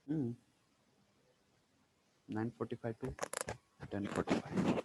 9:45 to 10:45.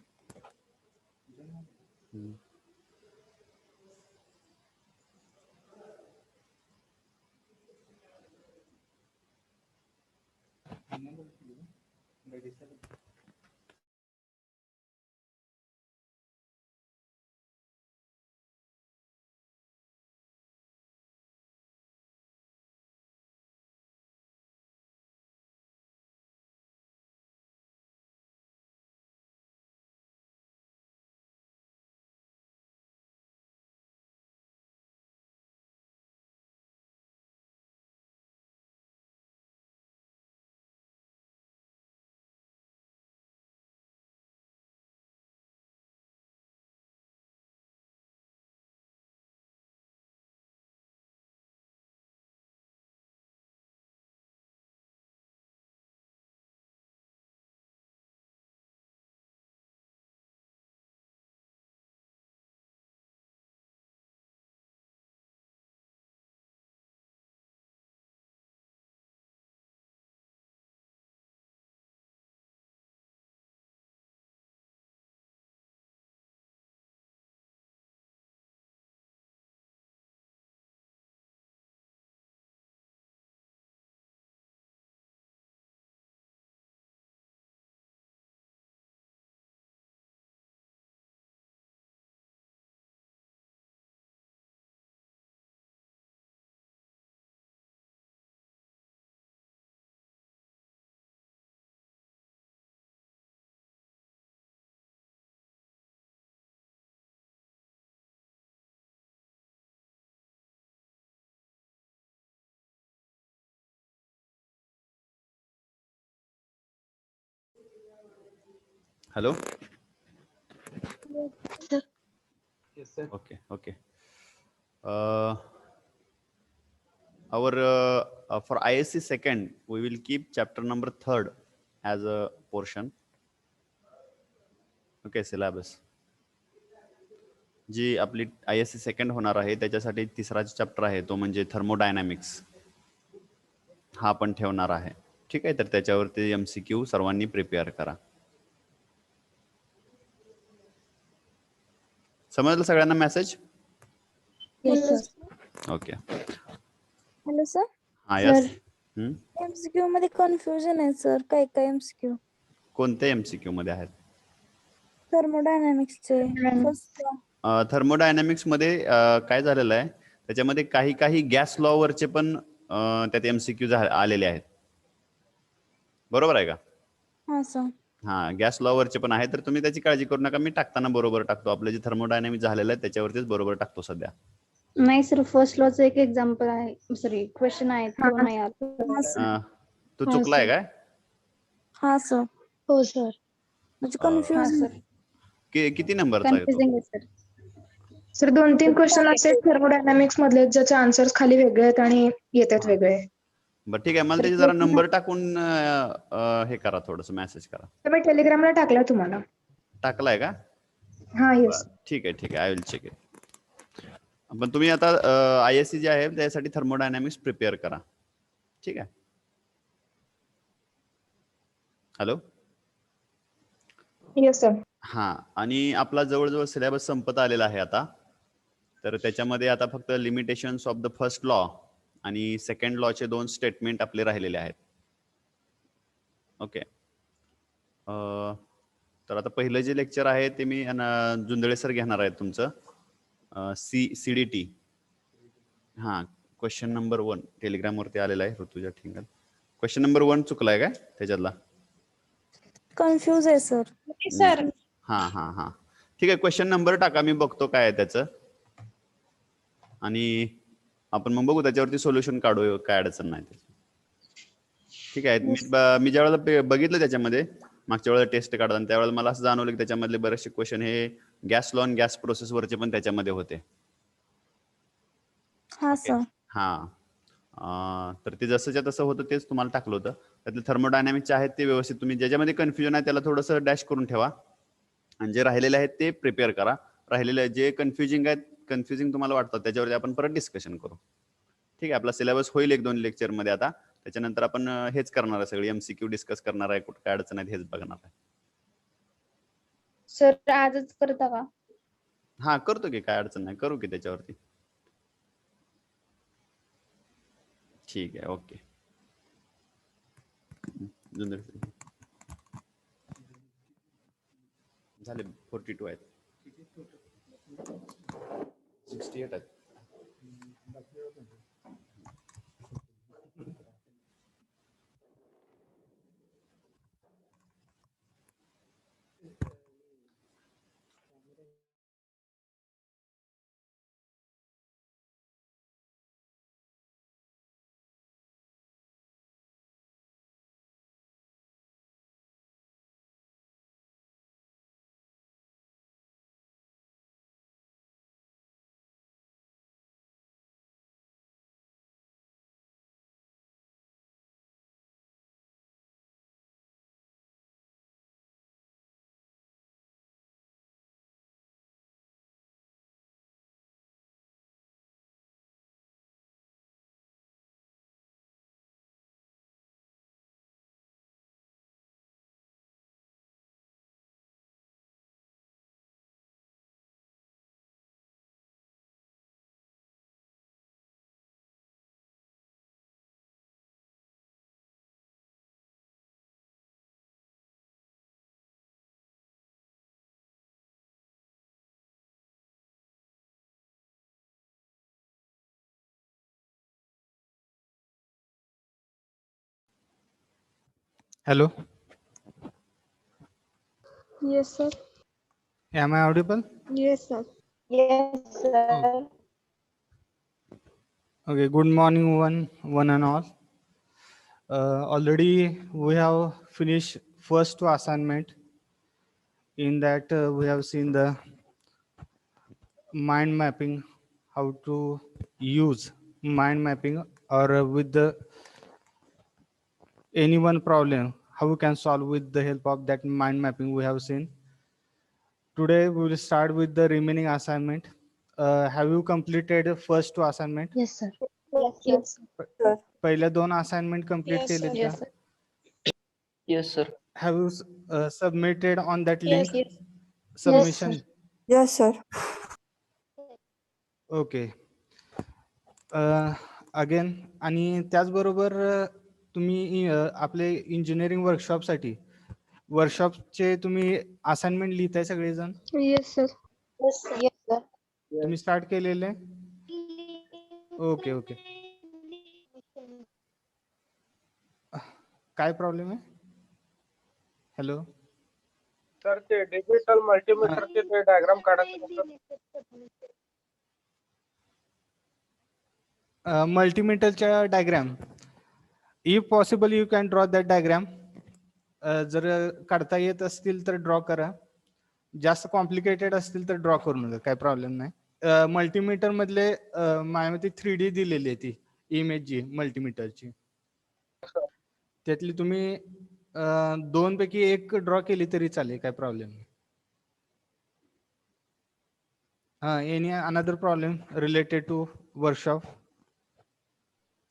Hello. Sir. Yes, sir. Okay. Our for ISC second, we will keep chapter number 3rd as a portion. Okay, syllabus. जी आपली ISC second होणार आहे त्याच्यासाठी तिसरा chapter आहे तो म्हणजे थर्मोडायनॅमिक्स हा पण ठेवणार आहे. ठीक आहे, तर त्याच्यावरती MCQ सर्वांनी प्रिपेअर करा. समजलं सगळ्यांना मेसेज? ओके. Hello sir. हा यस. MCQ मध्ये कन्फ्युजन आहे सर. काय MCQ? कोणते MCQ मध्ये आहेत? थर्मोडायनॅमिक्सचे फर्स्ट. थर्मोडायनॅमिक्स मध्ये काय झालेलं आहे त्याच्यामध्ये काही गॅस लॉ वरचे पण त्यात MCQ आलेले आहेत. बरोबर आहे का? हा सर. हा, गॅस लॉ वरचे पण आहे, तर तुम्ही त्याची काळजी करू नका. मी टाकताना बरोबर टाकतो. आपलं जे थर्मोडायनॅमिक्स झालेलं आहे त्याच्यावरतीच बरोबर टाकतो सध्या. नाही सर, फर्स्ट लॉचं एक एक्झाम्पल आहे, सॉरी क्वेश्चन आहे तो नाही आला. तू चुकलाय काय? हा सर. हो सर. म्हणजे कन्फ्युजन. किती नंबरचा आहे तो? कन्फ्युजिंग आहे सर. सर 2-3 क्वेश्चन असे थर्मोडायनामिक्स मधले ज्याचे आन्सर्स खाली वेगळे आहेत आणि येतात वेगळे. बरं ठीक आहे, मला त्याचे जरा नंबर टाकून हे करा, थोडंसं मेसेज करा. तर मी टेलिग्रामला टाकला तुम्हाला. टाकलाय का? हा येस. ठीक आहे, आय विल चेक इट. पण तुम्ही आता ISC जे आहे त्यासाठी थर्मोडायनॅमिक्स प्रिपेअर करा. ठीक आहे. हॅलो. Yes sir. हा, आणि आपला जवळजवळ सिलेबस संपत आलेला आहे आता. तर त्याच्यामध्ये आता फक्त limitations of the first law आणि सेकंड लॉचे 2 स्टेटमेंट आपले राहिलेले आहेत. ओके. तर आता पहिलं जे लेक्चर आहे ते मी जुंदळे सर घेणार आहेत तुमचं. CDT. हा, क्वेश्चन नंबर 1 टेलिग्रामवरती आलेला आहे ऋतुजा ठिंगल. क्वेश्चन नंबर 1 चुकलाय काय त्याच्यातला? कन्फ्युज आहे सर. सर. हा. ठीक आहे, क्वेश्चन नंबर टाका, मी बघतो काय आहे त्याचं, आणि आपण मग बघू त्याच्यावरती सोल्युशन काढू, काय अडचण नाही त्याची. ठीक आहे. मी ज्या वेळेला बघितलं त्याच्यामध्ये मागच्या वेळेला टेस्ट काढताना त्यावेळेला मला असं जाणवलं की त्याच्यामधले बरेचसे क्वेश्चन हे गॅस लॉ आणि गॅस प्रोसेस वरचे पण त्याच्यामध्ये होते. हा सर. हा, तर ते जसंच्या तसं होतं तेच तुम्हाला टाकलं होतं. त्यातले थर्मोडायनॅमिक्सचे आहेत ते व्यवस्थित तुम्ही ज्याच्यामध्ये कन्फ्युजन आहे त्याला थोडंसं डॅश करून ठेवा, आणि जे राहिलेले आहेत ते प्रिपेअर करा. राहिलेले जे कन्फ्युजिंग तुम्हाला वाटतं त्याच्यावरती आपण परत डिस्कशन करू. ठीक आहे, आपला सिलेबस होईल 1-2 लेक्चरमध्ये आता. त्याच्यानंतर आपण हेच करणार आहे, सगळी MCQ डिस्कस करणार आहे, कुठं काय अडचण आहे हेच बघणार आहे. सर आजच करता का? हा करतो की, काय अडचण नाही, करू की त्याच्यावरती. ठीक आहे, ओके. झाले 42 आहेत, 68 आहेत. Hello, Yes, sir. am I audible? Yes, sir. Yes, sir. Okay, good morning, one and all. Already we have finished first two assignment. In that we have seen the mind mapping, how to use mind mapping, or with the any one problem, how we can solve with the help of that mind mapping we have seen. Today we will start with the remaining assignment. Have you completed the first two assignment? Yes, sir. Yes, sir. पहिल्या दोन assignment complete केलेत का? Yes, sir. Yes, sir. Have you submitted on that Yes, link? yes. Submission. Yes, sir. Okay. Again, आणि त्याचबरोबर तुम्ही आपले engineering वर्कशॉपसाठी वर्कशॉपचे तुम्ही assignment लिहिताय सगळेजण? Yes, sir. Yes, sir. Yes, sir. तुम्ही स्टार्ट केलेले? Okay okay. काय प्रॉब्लेम आहे? हॅलो. सर ते डिजिटल मल्टीमीटरचे ते डायग्राम काढायचे. मल्टीमीटरच्या diagram, if possible you can draw that diagram. जर काढता येत असतील तर ड्रॉ करा, जास्त कॉम्प्लिकेटेड असतील तर ड्रॉ करू नका, काय प्रॉब्लेम नाही. मल्टीमीटर मधले माझ्यामध्ये 3D दिलेली आहे ती इमेज जी मल्टीमीटरची, त्यातली तुम्ही दोन पैकी एक ड्रॉ केली तरी चालेल, काय प्रॉब्लेम नाही. Any another problem related to workshop?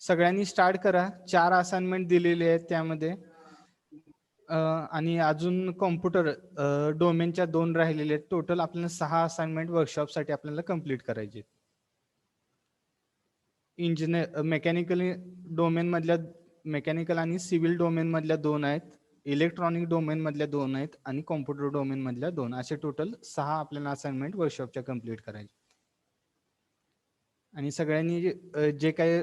सगळ्यांनी स्टार्ट करा. 4 असाइनमेंट दिलेले आहेत त्यामध्ये, आणि अजून कॉम्प्युटर डोमेनच्या 2 राहिलेले आहेत. टोटल आपल्याला 6 असाइनमेंट वर्कशॉपसाठी आपल्याला कंप्लीट करायचे. इंजिनियर मेकॅनिकल डोमेन मधल्या, मेकॅनिकल आणि सिव्हिल डोमेन मधल्या 2 आहेत, इलेक्ट्रॉनिक डोमेन मधल्या 2 आहेत आणि कॉम्प्युटर डोमेन मधल्या 2, असे टोटल 6 आपल्याला असाइनमेंट वर्कशॉपच्या कंप्लीट करायचे. आणि सगळ्यांनी जे काही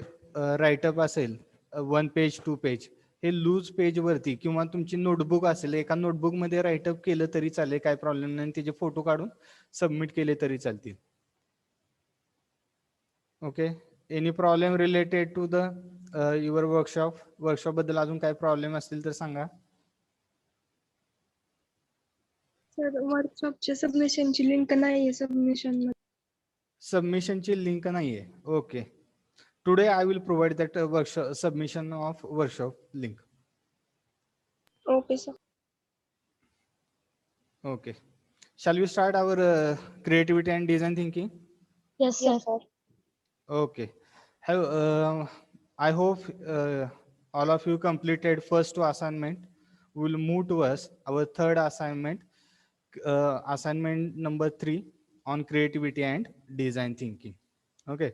राईटअप असेल 1 पेज 2 पेज, हे लूज पेज वरती किंवा तुमची नोटबुक असेल, एका नोटबुक मध्ये राईटअप केलं तरी चालेल, काय प्रॉब्लेम नाही. त्याचे फोटो काढून सबमिट केले तरी चालतील. Okay. Any problem related to the your workshop? Workshop बद्दल अजून काय प्रॉब्लेम असतील तर सांगा. सर वर्कशॉपच्या सबमिशनची लिंक नाहीये सबमिशन मध्ये. सबमिशनची लिंक नाहीये. Okay. Today I will provide that workshop submission of workshop link. Okay sir. Okay. Shall we start our creativity and design thinking? Yes, sir. Okay. I hope all of you completed first two assignment. We will move towards our third assignment, assignment number 3 on creativity and design thinking. Okay.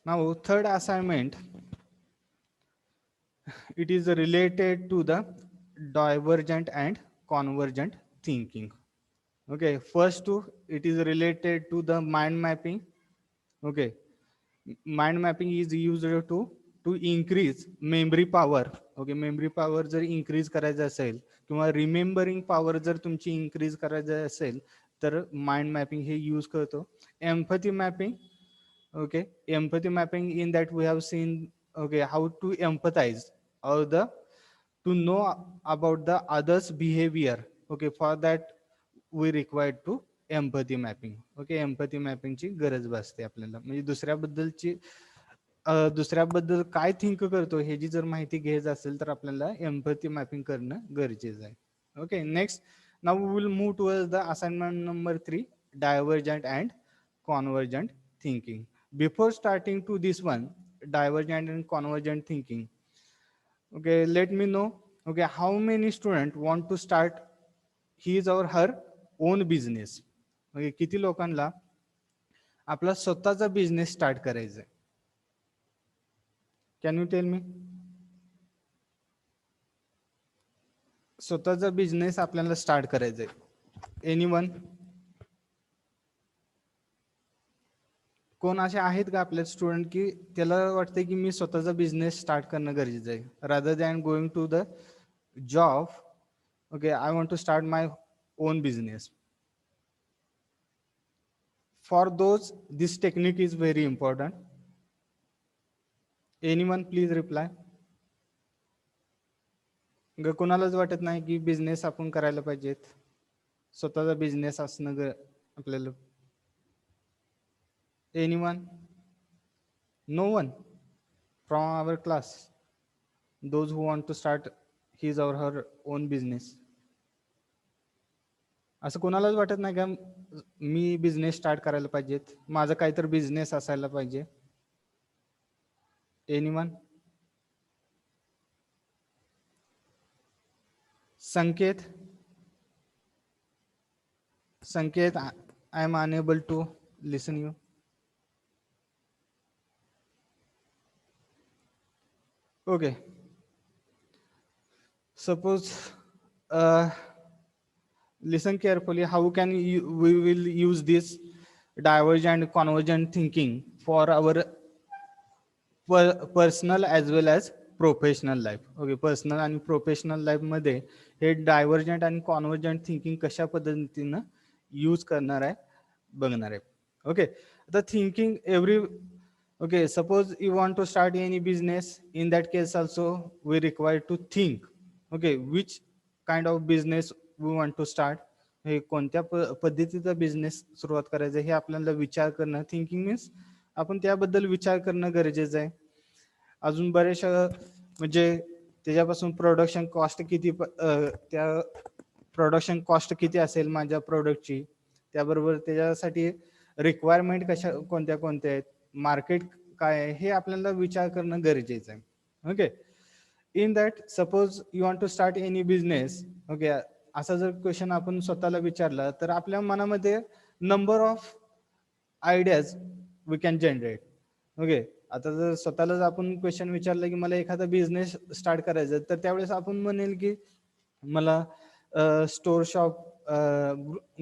Now, third assignment, it is related to the divergent and convergent thinking. Okay, first two, it is related to the mind mapping. Okay, mind mapping is used to increase memory power. Okay, memory power जर increase करायचं असेल किंवा remembering power जर तुमची increase करायचं असेल तर mind mapping हे यूज करतो. Empathy mapping. Okay, empathy mapping, in that we have seen, okay, how to empathize or to know about the others behavior. Okay, for that we required to empathy mapping. Okay, empathy mapping ची गरज भासते आपल्याला, म्हणजे दुसऱ्याबद्दल काय think करतो हे जी जर माहिती घ्यायची असेल तर आपल्याला एम्पॅथी मॅपिंग करणं गरजेचं आहे. Okay, next, now we will move towards the assignment number 3, divergent and convergent thinking. Before starting to this one, divergent and convergent thinking, okay, let me know, okay, how many students want to start his or her own business? Okay, किती लोकांना आपला स्वतःचा business start करायचा आहे? Can you tell मी? स्वतःचा business आपल्याला start करायचा आहे. एनीवन? कोण असे आहेत का आपले स्टुडंट की त्याला वाटते की मी स्वतःचा बिझनेस स्टार्ट करणं गरजेचं आहे, rather than going to the job? Okay, I want to start my own business. For those this technique is very important. Anyone please reply. कोणालाच वाटत नाही की बिझनेस आपण करायला पाहिजेत, स्वतःचा बिझनेस असणं आपल्याला? Anyone? No one from our class, those who want to start his or her own business? असं कोणालाच वाटत नाही का मी बिझनेस स्टार्ट करायला पाहिजेत, माझा काहीतरी बिझनेस असायला पाहिजे? Anyone? Sanket? Sanket, I am unable to listen you. Okay, suppose listen carefully, how can we will use this divergent and convergent thinking for our personal as well as professional life. Okay, personal आणि professional life मध्ये हे divergent आणि convergent thinking कशा पद्धतीनं use करणार आहे बघणार आहे. ओके, आता thinking every, okay, suppose you want to start any business, in that case also we require to think, okay, which kind of business we want to start. हे कोणत्या पद्धतीचा बिझनेस सुरुवात करायचा हे आपल्याला विचार करणं, थिंकिंग मीन्स आपण त्याबद्दल विचार करणं गरजेचं आहे. अजून बरेचशा म्हणजे त्याच्यापासून प्रोडक्शन कॉस्ट किती, त्या प्रोडक्शन कॉस्ट किती असेल माझ्या प्रोडक्टची, त्याबरोबर त्याच्यासाठी रिक्वायरमेंट कशा कोणत्या कोणत्या आहेत, मार्केट काय आहे, हे आपल्याला विचार करणं गरजेचं आहे. Okay, in that suppose you want to start any business. Okay, असा जर क्वेश्चन आपण स्वतःला विचारला तर आपल्या मनामध्ये number of ideas we can generate. Okay, आता जर स्वतःलाच आपण क्वेश्चन विचारलं की मला एखादा बिझनेस स्टार्ट करायचा तर त्यावेळेस आपण म्हणेल की मला store shop,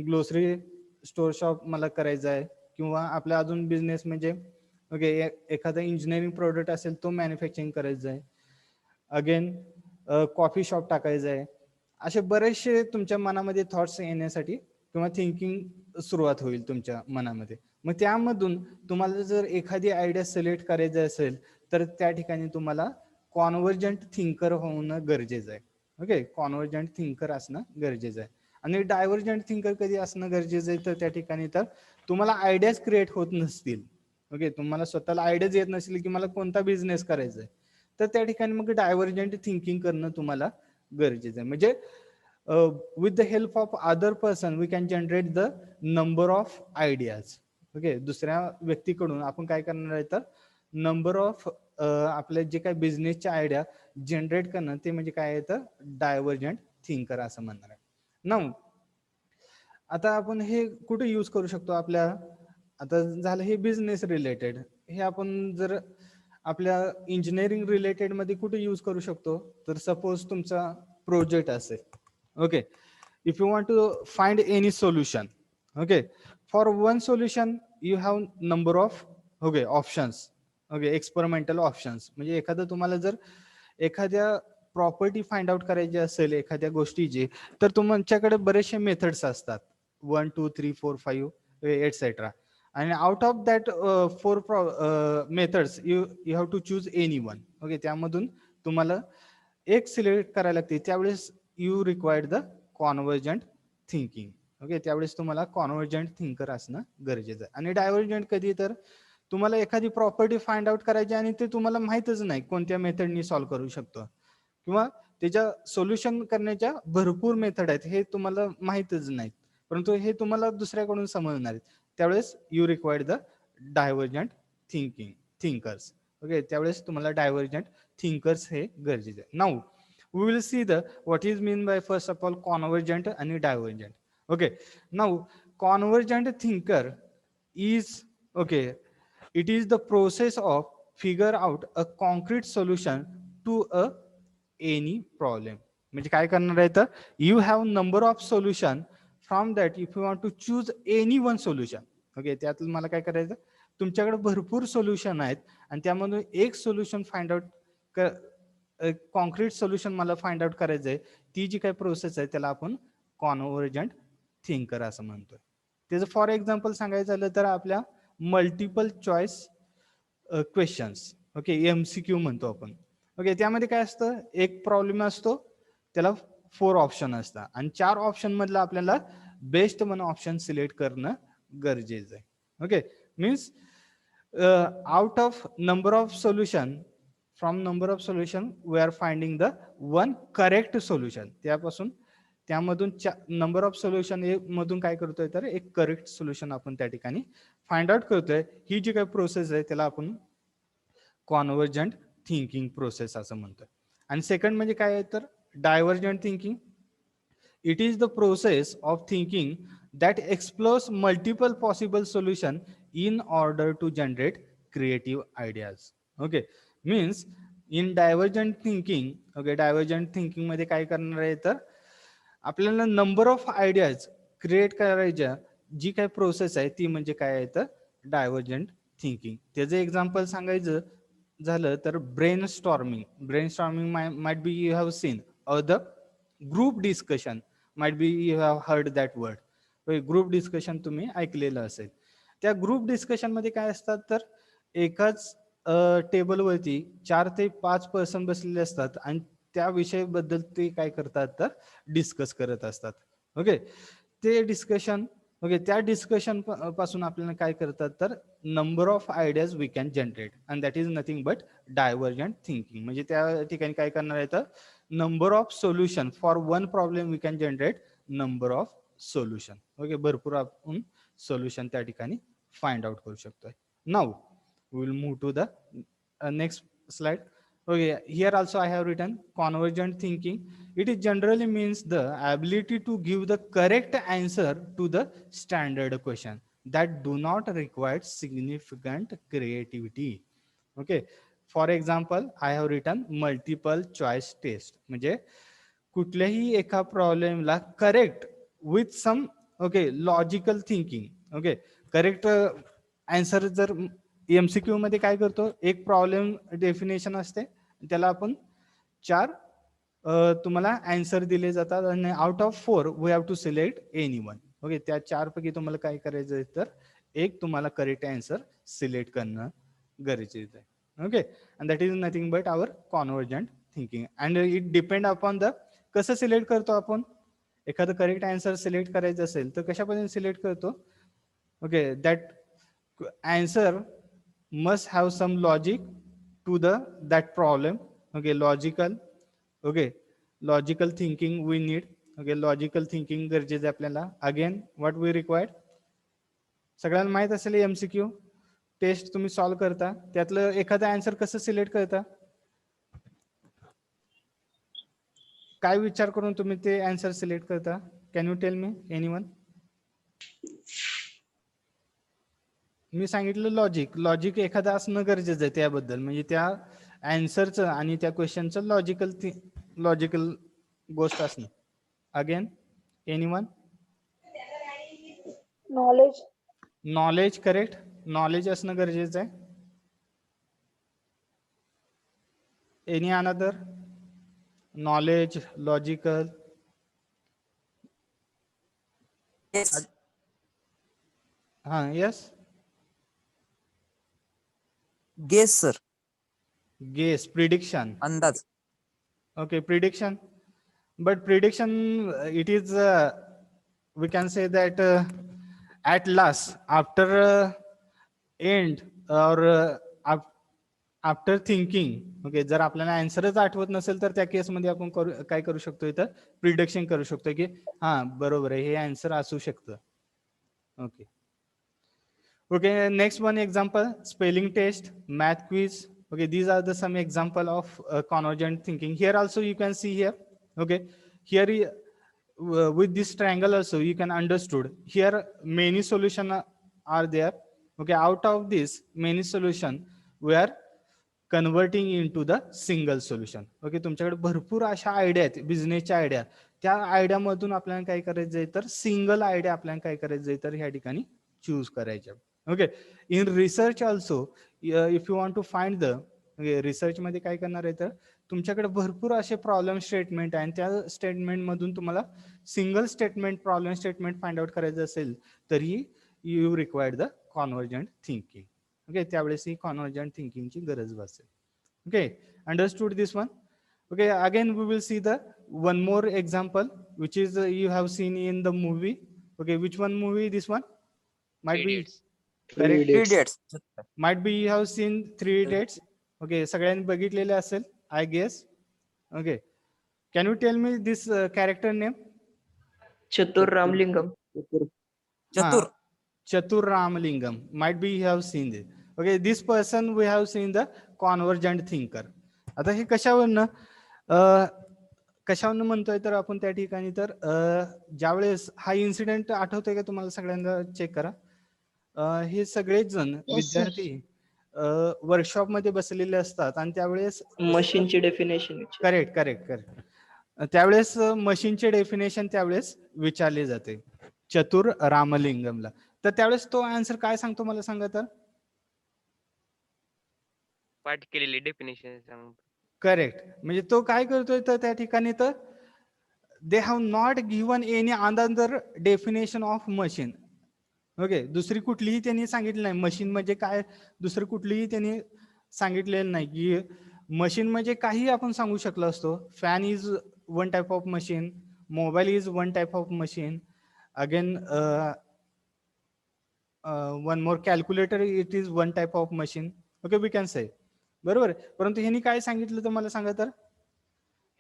grocery store shop मला करायचं आहे, किंवा आपल्या अजून बिझनेस म्हणजे ओके एखादा इंजिनिअरिंग प्रोडक्ट असेल तो मॅन्युफॅक्चरिंग करायचं आहे, अगेन कॉफी शॉप टाकायचं आहे. असे बरेचसे तुमच्या मनामध्ये थॉट्स येण्यासाठी किंवा थिंकिंग सुरुवात होईल तुमच्या मनामध्ये. मग त्यामधून तुम्हाला जर एखादी आयडिया सिलेक्ट करायची असेल तर त्या ठिकाणी तुम्हाला कॉन्व्हर्जंट थिंकर होणं गरजेचं आहे. ओके, कॉन्व्हर्जंट थिंकर असणं गरजेचं आहे. आणि डायव्हर्जंट थिंकर कधी असणं गरजेचं आहे तर त्या ठिकाणी तर तुम्हाला आयडियाज क्रिएट होत नसतील. ओके, तुम्हाला स्वतःला आयडियाज येत नसेल की मला कोणता बिझनेस करायचा आहे तर त्या ठिकाणी मग डायव्हर्जंट थिंकिंग करणं तुम्हाला गरजेचं आहे. म्हणजे with the help of other person we can generate the number of ideas. Okay, दुसऱ्या व्यक्तीकडून आपण काय करणार आहे तर नंबर ऑफ आपले जे काही बिझनेसच्या आयडिया जनरेट करणं ते म्हणजे काय आहे तर डायव्हर्जंट थिंकर असं म्हणणार आहे. नाऊ आता आपण हे कुठे यूज करू शकतो आपल्या, आता झालं हे बिझनेस रिलेटेड, हे आपण जर आपल्या इंजिनिअरिंग रिलेटेड मध्ये कुठे यूज करू शकतो तर सपोज तुमचा प्रोजेक्ट असेल. Okay, if you want to find any solution, okay, for one solution you have number of okay options, okay experimental options. म्हणजे एखादं तुम्हाला जर एखाद्या प्रॉपर्टी फाइंड आउट करायची असेल एखाद्या गोष्टीची तर तुमच्याकडे बरेचसे मेथड्स असतात, 1 2 3 4 5 एटसेट्रा. आणि out of that 4 methods you have to choose any one. Okay, त्यामधून तुम्हाला एक सिलेक्ट करायला लागते. त्यावेळेस you required the convergent thinking. Okay, त्यावेळेस तुम्हाला कॉन्व्हर्जंट थिंकर असणं गरजेचं आहे. आणि डायव्हर्जंट कधी तर तुम्हाला एखादी प्रॉपर्टी फाइंड आउट करायची आणि ते तुम्हाला माहितच नाही कोणत्या मेथडनी सॉल्व्ह करू शकतो, किंवा त्याच्या सोल्युशन करण्याच्या भरपूर मेथड आहेत हे तुम्हाला माहितच नाहीत, परंतु हे तुम्हाला दुसऱ्याकडून समजणार आहेत. त्यावेळेस you required the divergent thinkers. Okay, त्यावेळेस तुम्हाला डायव्हर्जंट थिंकर्स हे गरजेचे आहे. Now we will see the what is mean by first of all convergent and divergent. Okay, now convergent thinker is okay, it is the process of figure out a concrete solution to a any problem. म्हणजे काय करणार आहे तर you have number of solution, from that if you want to choose any one solution. Okay, त्यात मला काय करायचं, तुमच्याकडे भरपूर सोल्युशन आहेत आणि त्यामधून एक solution find out, concrete solution मला फाइंड आउट करायचं आहे, ती जी काही प्रोसेस आहे त्याला आपण कॉन्व्हर्जंट थिंकर असं म्हणतोय. त्याचं फॉर एक्झाम्पल सांगायचं झालं तर आपल्या multiple choice questions, okay MCQ म्हणतो आपण. ओके, त्यामध्ये काय असतं, एक प्रॉब्लेम असतो त्याला 4 ऑप्शन असतात आणि 4 ऑप्शन मधलं आपल्याला बेस्ट वन ऑप्शन सिलेक्ट करणं गरजेचं आहे. Okay, means out of number of solution, from number of solution we are finding the one correct solution. त्यामधून नंबर ऑफ सोल्युशन मधून काय करतोय तर एक करेक्ट सोल्युशन आपण त्या ठिकाणी फाइंड आउट करतोय. ही जी काही प्रोसेस आहे त्याला आपण कॉन्व्हर्जंट थिंकिंग प्रोसेस असं म्हणतोय. आणि सेकंड म्हणजे काय आहे तर divergent thinking. It is the process of thinking that explores multiple possible solution in order to generate creative ideas. Okay, means in divergent thinking, okay divergent thinking मध्ये काय करणार आहे तर आपल्याला नंबर ऑफ आयडियाज क्रिएट करायच्या जी काही process आहे ती म्हणजे काय आहे तर डायव्हर्जंट थिंकिंग. त्याचं एक्झाम्पल सांगायचं झालं तर brain storming might be you have scene, or the group discussion might be you have heard that word. Group discussion तुम्ही ऐकलेलं असेल. त्या ग्रुप डिस्कशन मध्ये काय असतात तर एकाच टेबलवरती 4 ते 5 पर्सन बसलेले असतात आणि त्या विषयाबद्दल ते काय करतात तर डिस्कस करत असतात. ओके, ते डिस्कशन, ओके त्या डिस्कशन पासून आपल्याला काय करतात तर number of ideas we can generate and that is nothing but divergent thinking. म्हणजे त्या ठिकाणी काय करणार आहे तर number of solution for one problem we can generate number of solution. Okay, भरपूर आपण सोल्युशन त्या ठिकाणी फाइंड आउट करू शकतोय. Now we will move to the next slide. Okay, here also I have written convergent thinking. It is generally means the ability to give the correct answer to the standard question that do not require significant creativity. Okay, for example I have written multiple choice test. म्हणजे कुठल्याही एका प्रॉब्लेमला correct with some okay logical thinking. Okay, correct answer जर MCQ मध्ये काय करतो, एक problem definition असते त्याला आपण 4 तुम्हाला आन्सर दिले जातात आणि out of 4 we have to select any one. Okay, त्या 4 पैकी तुम्हाला काय करायचं आहे तर एक तुम्हाला करेक्ट आन्सर सिलेक्ट करणं गरजेचं आहे. Okay, and that is nothing but our convergent thinking and it depend upon the कसं सिलेक्ट करतो आपण. एखादं करेक्ट आन्सर सिलेक्ट करायचं असेल तर कशा पद्धतीने सिलेक्ट करतो. Okay, that answer must have some logic to that problem. Okay, logical thinking we need. Okay, logical thinking गरजेचं आपल्याला. Again what we required, सगळ्यांना माहित असेल एमसीक्यू टेस्ट तुम्ही सॉल्व्ह करता, त्यातलं एखादं आन्सर कसं सिलेक्ट करता, काय विचार करून तुम्ही ते आन्सर सिलेक्ट करता? Can you tell me anyone? मी सांगितलं लॉजिक. लॉजिक एखादं असणं गरजेचं आहे त्याबद्दल, म्हणजे त्या आन्सरचं आणि त्या क्वेश्चनचं लॉजिकल गोष्ट असणं. Again anyone? Knowledge. Knowledge, correct. Knowledge असणं गरजेचं आहे. Any another? Knowledge, logical. हा, yes. Guess sir. Guess, prediction. अंदाज. Okay, prediction. But prediction, it is, we can say that at last, after end or after thinking, okay, जर आपल्याला आन्सरच आठवत नसेल तर त्या केसमध्ये आपण काय करू शकतो, इथं प्रिडिक्शन करू शकतो की हा बरोबर आहे, हे आन्सर असू शकतं. Okay okay, next one example, spelling test, math quiz. Okay, these are the some example of convergent thinking. Here also you can see here. Okay, here with this triangle also you can understood. Here many solution are there. Okay, out of this many solution we are converting into the single solution. Okay, तुमच्याकडे भरपूर अशा idea आहेत, बिझनेसच्या idea. त्या idea मधून आपल्याला काय करायचं आहे तर सिंगल आयडिया आपल्याला काय करायचं आहे तर ह्या ठिकाणी चूज करायचे. Okay, in research also if you want to find the, research मध्ये काय करणार आहे तर तुमच्याकडे भरपूर असे प्रॉब्लेम स्टेटमेंट आहे आणि त्या स्टेटमेंट मधून तुम्हाला single statement problem statement find out करायचं असेल तरी you required the convergent thinking. Okay, त्यावेळेस ही कॉन्व्हर्जंट थिंकिंगची गरज भासेल. Okay, understood this one? Okay, again we will see the one more example which is you have seen in the movie. Okay, which one movie? This one might be correct. 3 Idiots. Might be you have seen 3 Idiots. Okay, सगळ्यांनी बघितलेले असेल I guess. Okay, can you tell me this character name? Chatur Ramlingam. चतुर. Chatur Ramalingam. Might be you have seen this. Okay, this person we have seen the convergent thinker. आता हे कशावरनं म्हणतोय तर आपण त्या ठिकाणी तर ज्यावेळेस हा इन्सिडेंट आठवतोय का तुम्हाला सगळ्यांना? चेक करा. हे सगळेच जण विद्यार्थी वर्कशॉप मध्ये बसलेले असतात आणि त्यावेळेस मशीनची डेफिनेशन. करेक्ट करेक्ट करेक्ट, त्यावेळेस मशीनचे डेफिनेशन त्यावेळेस विचारले जाते चतुर रामलिंगमला. तर त्यावेळेस तो आन्सर काय सांगतो मला सांगा तर? पाठ केलेली डेफिनेशन. करेक्ट, म्हणजे तो काय करतोय तर त्या ठिकाणी तर they have not given any another definition of machine. Okay, दुसरी कुठलीही त्यांनी सांगितली नाही मशीन म्हणजे काय, दुसरं कुठलीही त्यांनी सांगितलेलं नाही की मशीन म्हणजे काही आपण सांगू शकलो असतो. Fan is one type of machine, mobile is one type of machine, again one more calculator it is one type of machine. Okay, we can say. बरोबर, परंतु ह्यांनी काय सांगितलं तर मला सांगा तर,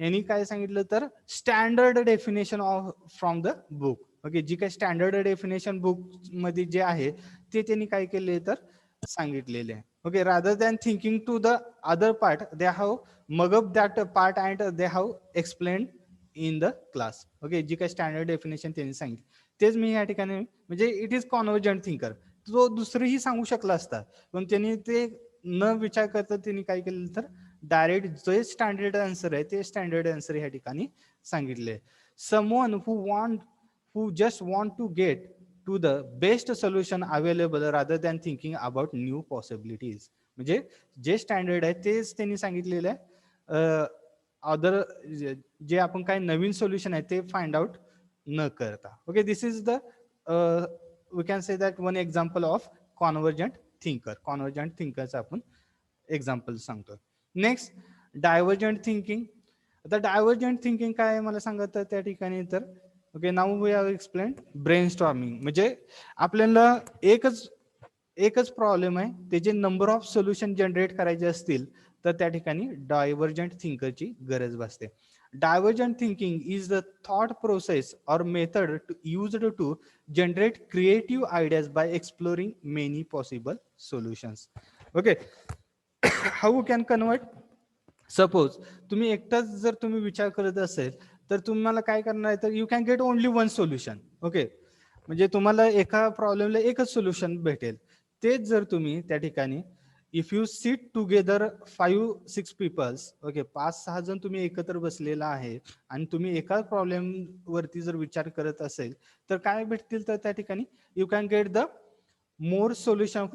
ह्यांनी काय सांगितलं तर standard definition of from the book. Okay, जी काही स्टँडर्ड डेफिनेशन बुक मध्ये जे आहे ते त्यांनी काय केले तर सांगितलेले आहे. Okay, rather than thinking to the other part they have mug up that part and they have explain in the class. Okay, जी काही स्टँडर्ड डेफिनेशन त्यांनी सांगितली तेच मी या ठिकाणी, म्हणजे इट इज कॉन्व्हर्जंट थिंकर. तो दुसरंही सांगू शकला असता पण त्यांनी ते न विचार करता त्यांनी काय केलं तर डायरेक्ट जे स्टँडर्ड आन्सर आहे ते स्टँडर्ड आन्सर ह्या ठिकाणी सांगितले. Someone who just want to get to the best solution available rather than thinking about new possibilities. म्हणजे जे स्टँडर्ड आहे तेच त्यांनी सांगितलेलं आहे, अदर जे आपण काय नवीन सोल्युशन आहे ते फाइंड आउट न करता. Okay, this is the we can say that one example of convergent thinker. Convergent थिंकरचं आपण एक्झाम्पल सांगतो. Next, divergent thinking. आता डायव्हर्जंट थिंकिंग काय आहे मला सांगा तर त्या ठिकाणी तर okay, now we have explain brainstorming. म्हणजे आपल्याला एकच प्रॉब्लेम आहे, त्याचे नंबर ऑफ सोल्युशन जनरेट करायचे असतील तर त्या ठिकाणी डायव्हर्जंट थिंकरची गरज भासते. Divergent thinking is the thought process or method used to generate creative ideas by exploring many possible solutions. Okay. How we can convert? Suppose तुम्ही एकटाच जर तुम्ही विचार करत असेल तर तुम्हाला काय करणार आहे तर you can get only one solution. Okay, म्हणजे तुम्हाला एका प्रॉब्लेमला एकच सोल्युशन भेटेल. तेच जर तुम्ही त्या ठिकाणी if you sit together 5-6 peoples, okay, 5-6 जण तुम्ही एकत्र बसलेला आहे आणि तुम्ही एका प्रॉब्लेम वरती जर विचार करत असेल तर काय भेटतील तर त्या ठिकाणी you can get the more solution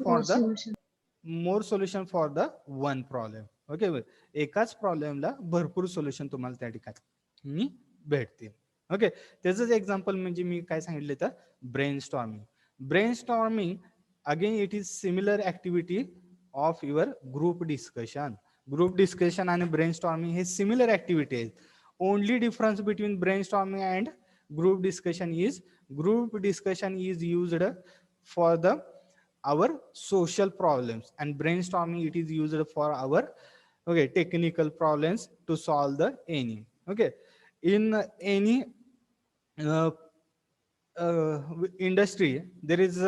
for the one problem. Okay, एकाच प्रॉब्लेमला भरपूर सोल्युशन तुम्हाला त्या ठिकाणी भेटतील. ओके, त्याचंच एक्झाम्पल म्हणजे मी काय सांगितलं तर brain storming again it is similar activity of your group discussion आणि ब्रेन स्टॉर्मिंग हे सिमिलर ऍक्टिव्हिटी आहेत. Only difference between brain storming and group discussion is used for the our social problems, and brainstorming it is used for our technical problems to solve the any. Okay, in any industry there is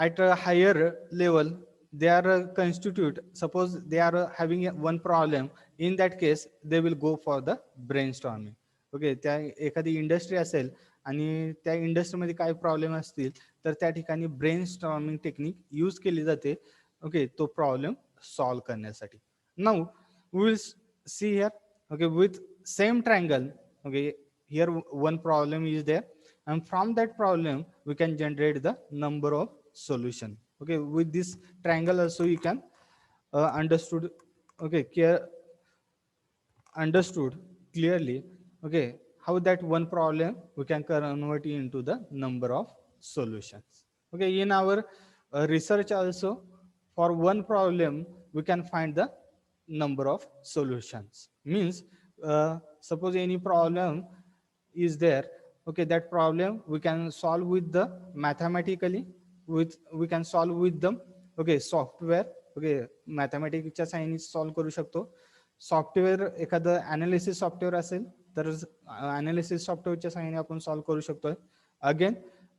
at a higher level they are constitute, suppose they are having one problem, in that case they will go for the brainstorming. Okay, त्या एखादी industry असेल आणि त्या इंडस्ट्रीमध्ये काय problem असतील तर त्या ठिकाणी ब्रेन स्टॉर्मिंग टेक्निक यूज केली जाते. ओके, तो प्रॉब्लेम सॉल्व करण्यासाठी. Now we will see here. Okay, with same triangle. Okay, here one problem is there and from that problem we can generate the number of solution. Okay, with this triangle also you can understood clearly. Okay, how that one problem we can convert into the number of solutions. Okay, in our research also for one problem we can find the number of solutions. Means suppose any problem is there. Okay, that problem we can solve with the mathematically, we can solve with them. Okay, software. Okay, mathematics च्या साहाय्याने solve करू शकतो. Software एखादं analysis software असेल तर analysis सॉफ्टवेअरच्या साहाय्याने आपण सॉल्व करू शकतोय. Again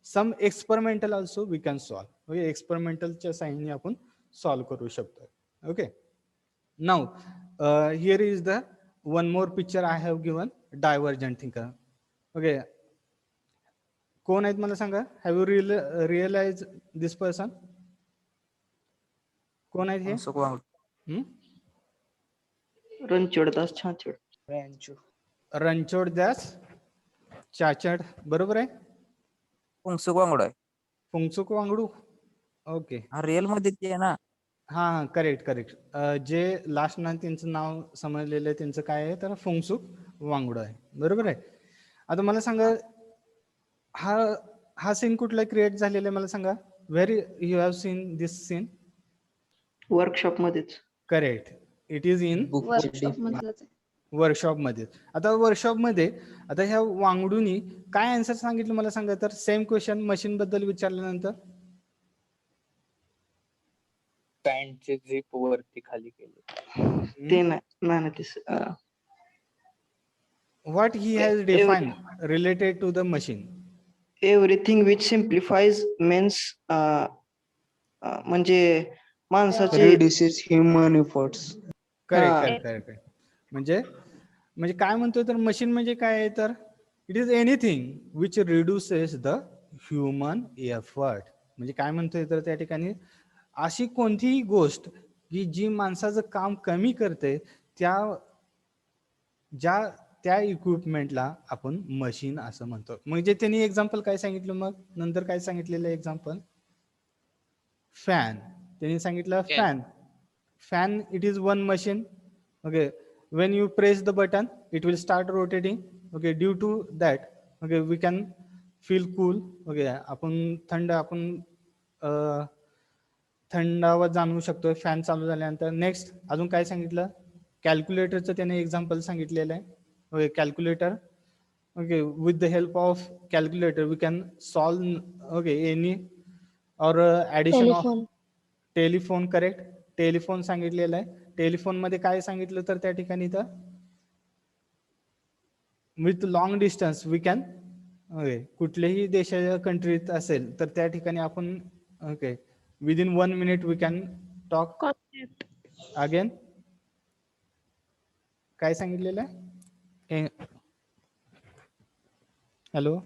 some experimental also we can solve. Okay, एक्सपेरिमेंटलच्या साहाय्याने आपण सॉल्व करू शकतोय. Okay, now here is the one more picture I have given, divergent thinker. Okay, कोण आहेत मला सांगा? Have you realize this person? कोण आहेत हे? रणछोड दास छाछोड. रणछोड दास चाचड, बरोबर आहे. फुंगसुक वांगडू. ओके, रिअल मध्ये ते आहे ना. हा, करेक्ट. जे लास्ट ना त्यांचं नाव समजलेलं आहे त्यांचं काय आहे तर फुंगसुक वांगडू आहे, बरोबर आहे. आता मला सांगा हा सीन कुठला क्रिएट झालेला आहे मला सांगा. Where you have seen this scene? Workshop मध्येच. Correct, it is in workshop मध्ये. आता वर्कशॉप मध्ये आता ह्या वांगडूनी काय आन्सर सांगितलं मला सांगा तर सेम क्वेश्चन मशीन बद्दल विचारल्यानंतर. पॅन्टचे झिप वरती खाली केले ते नाही What he has defined related to the machine. Everything which simplifies means म्हणजे माणसाचे रिड्युसेस ह्युमन एफर्ट्स. करेक्ट. म्हणजे काय म्हणतोय तर मशीन म्हणजे काय आहे तर it is anything which reduces the human effort. म्हणजे काय म्हणतोय तर त्या ठिकाणी अशी कोणतीही गोष्ट की जी माणसाचं काम कमी करते त्या इक्विपमेंटला आपण मशीन असं म्हणतो. म्हणजे त्यांनी एक्झाम्पल काय सांगितलं, मग नंतर काय सांगितलेलं एक्झाम्पल? फॅन. त्यांनी सांगितलं fan it is one machine. Okay, when you press the button it will start rotating. Okay, due to that okay we can feel cool. Okay, आपण थंडावा जाणवू शकतो फॅन चालू झाल्यानंतर. नेक्स्ट अजून काय सांगितलं? कॅल्क्युलेटरचं त्याने एक्झाम्पल सांगितलेलं आहे. Okay, calculator. Okay, with the help of calculator we can solve any or addition of telephone. Correct, telephone सांगितलेलं आहे. टेलिफोन मध्ये काय सांगितलं तर त्या ठिकाणी तर with long distance we can okay कुठल्याही देशाच्या कंट्रीत असेल तर त्या ठिकाणी आपण okay within 1 minute we can talk again. काय सांगितलेलं आहे? Hello.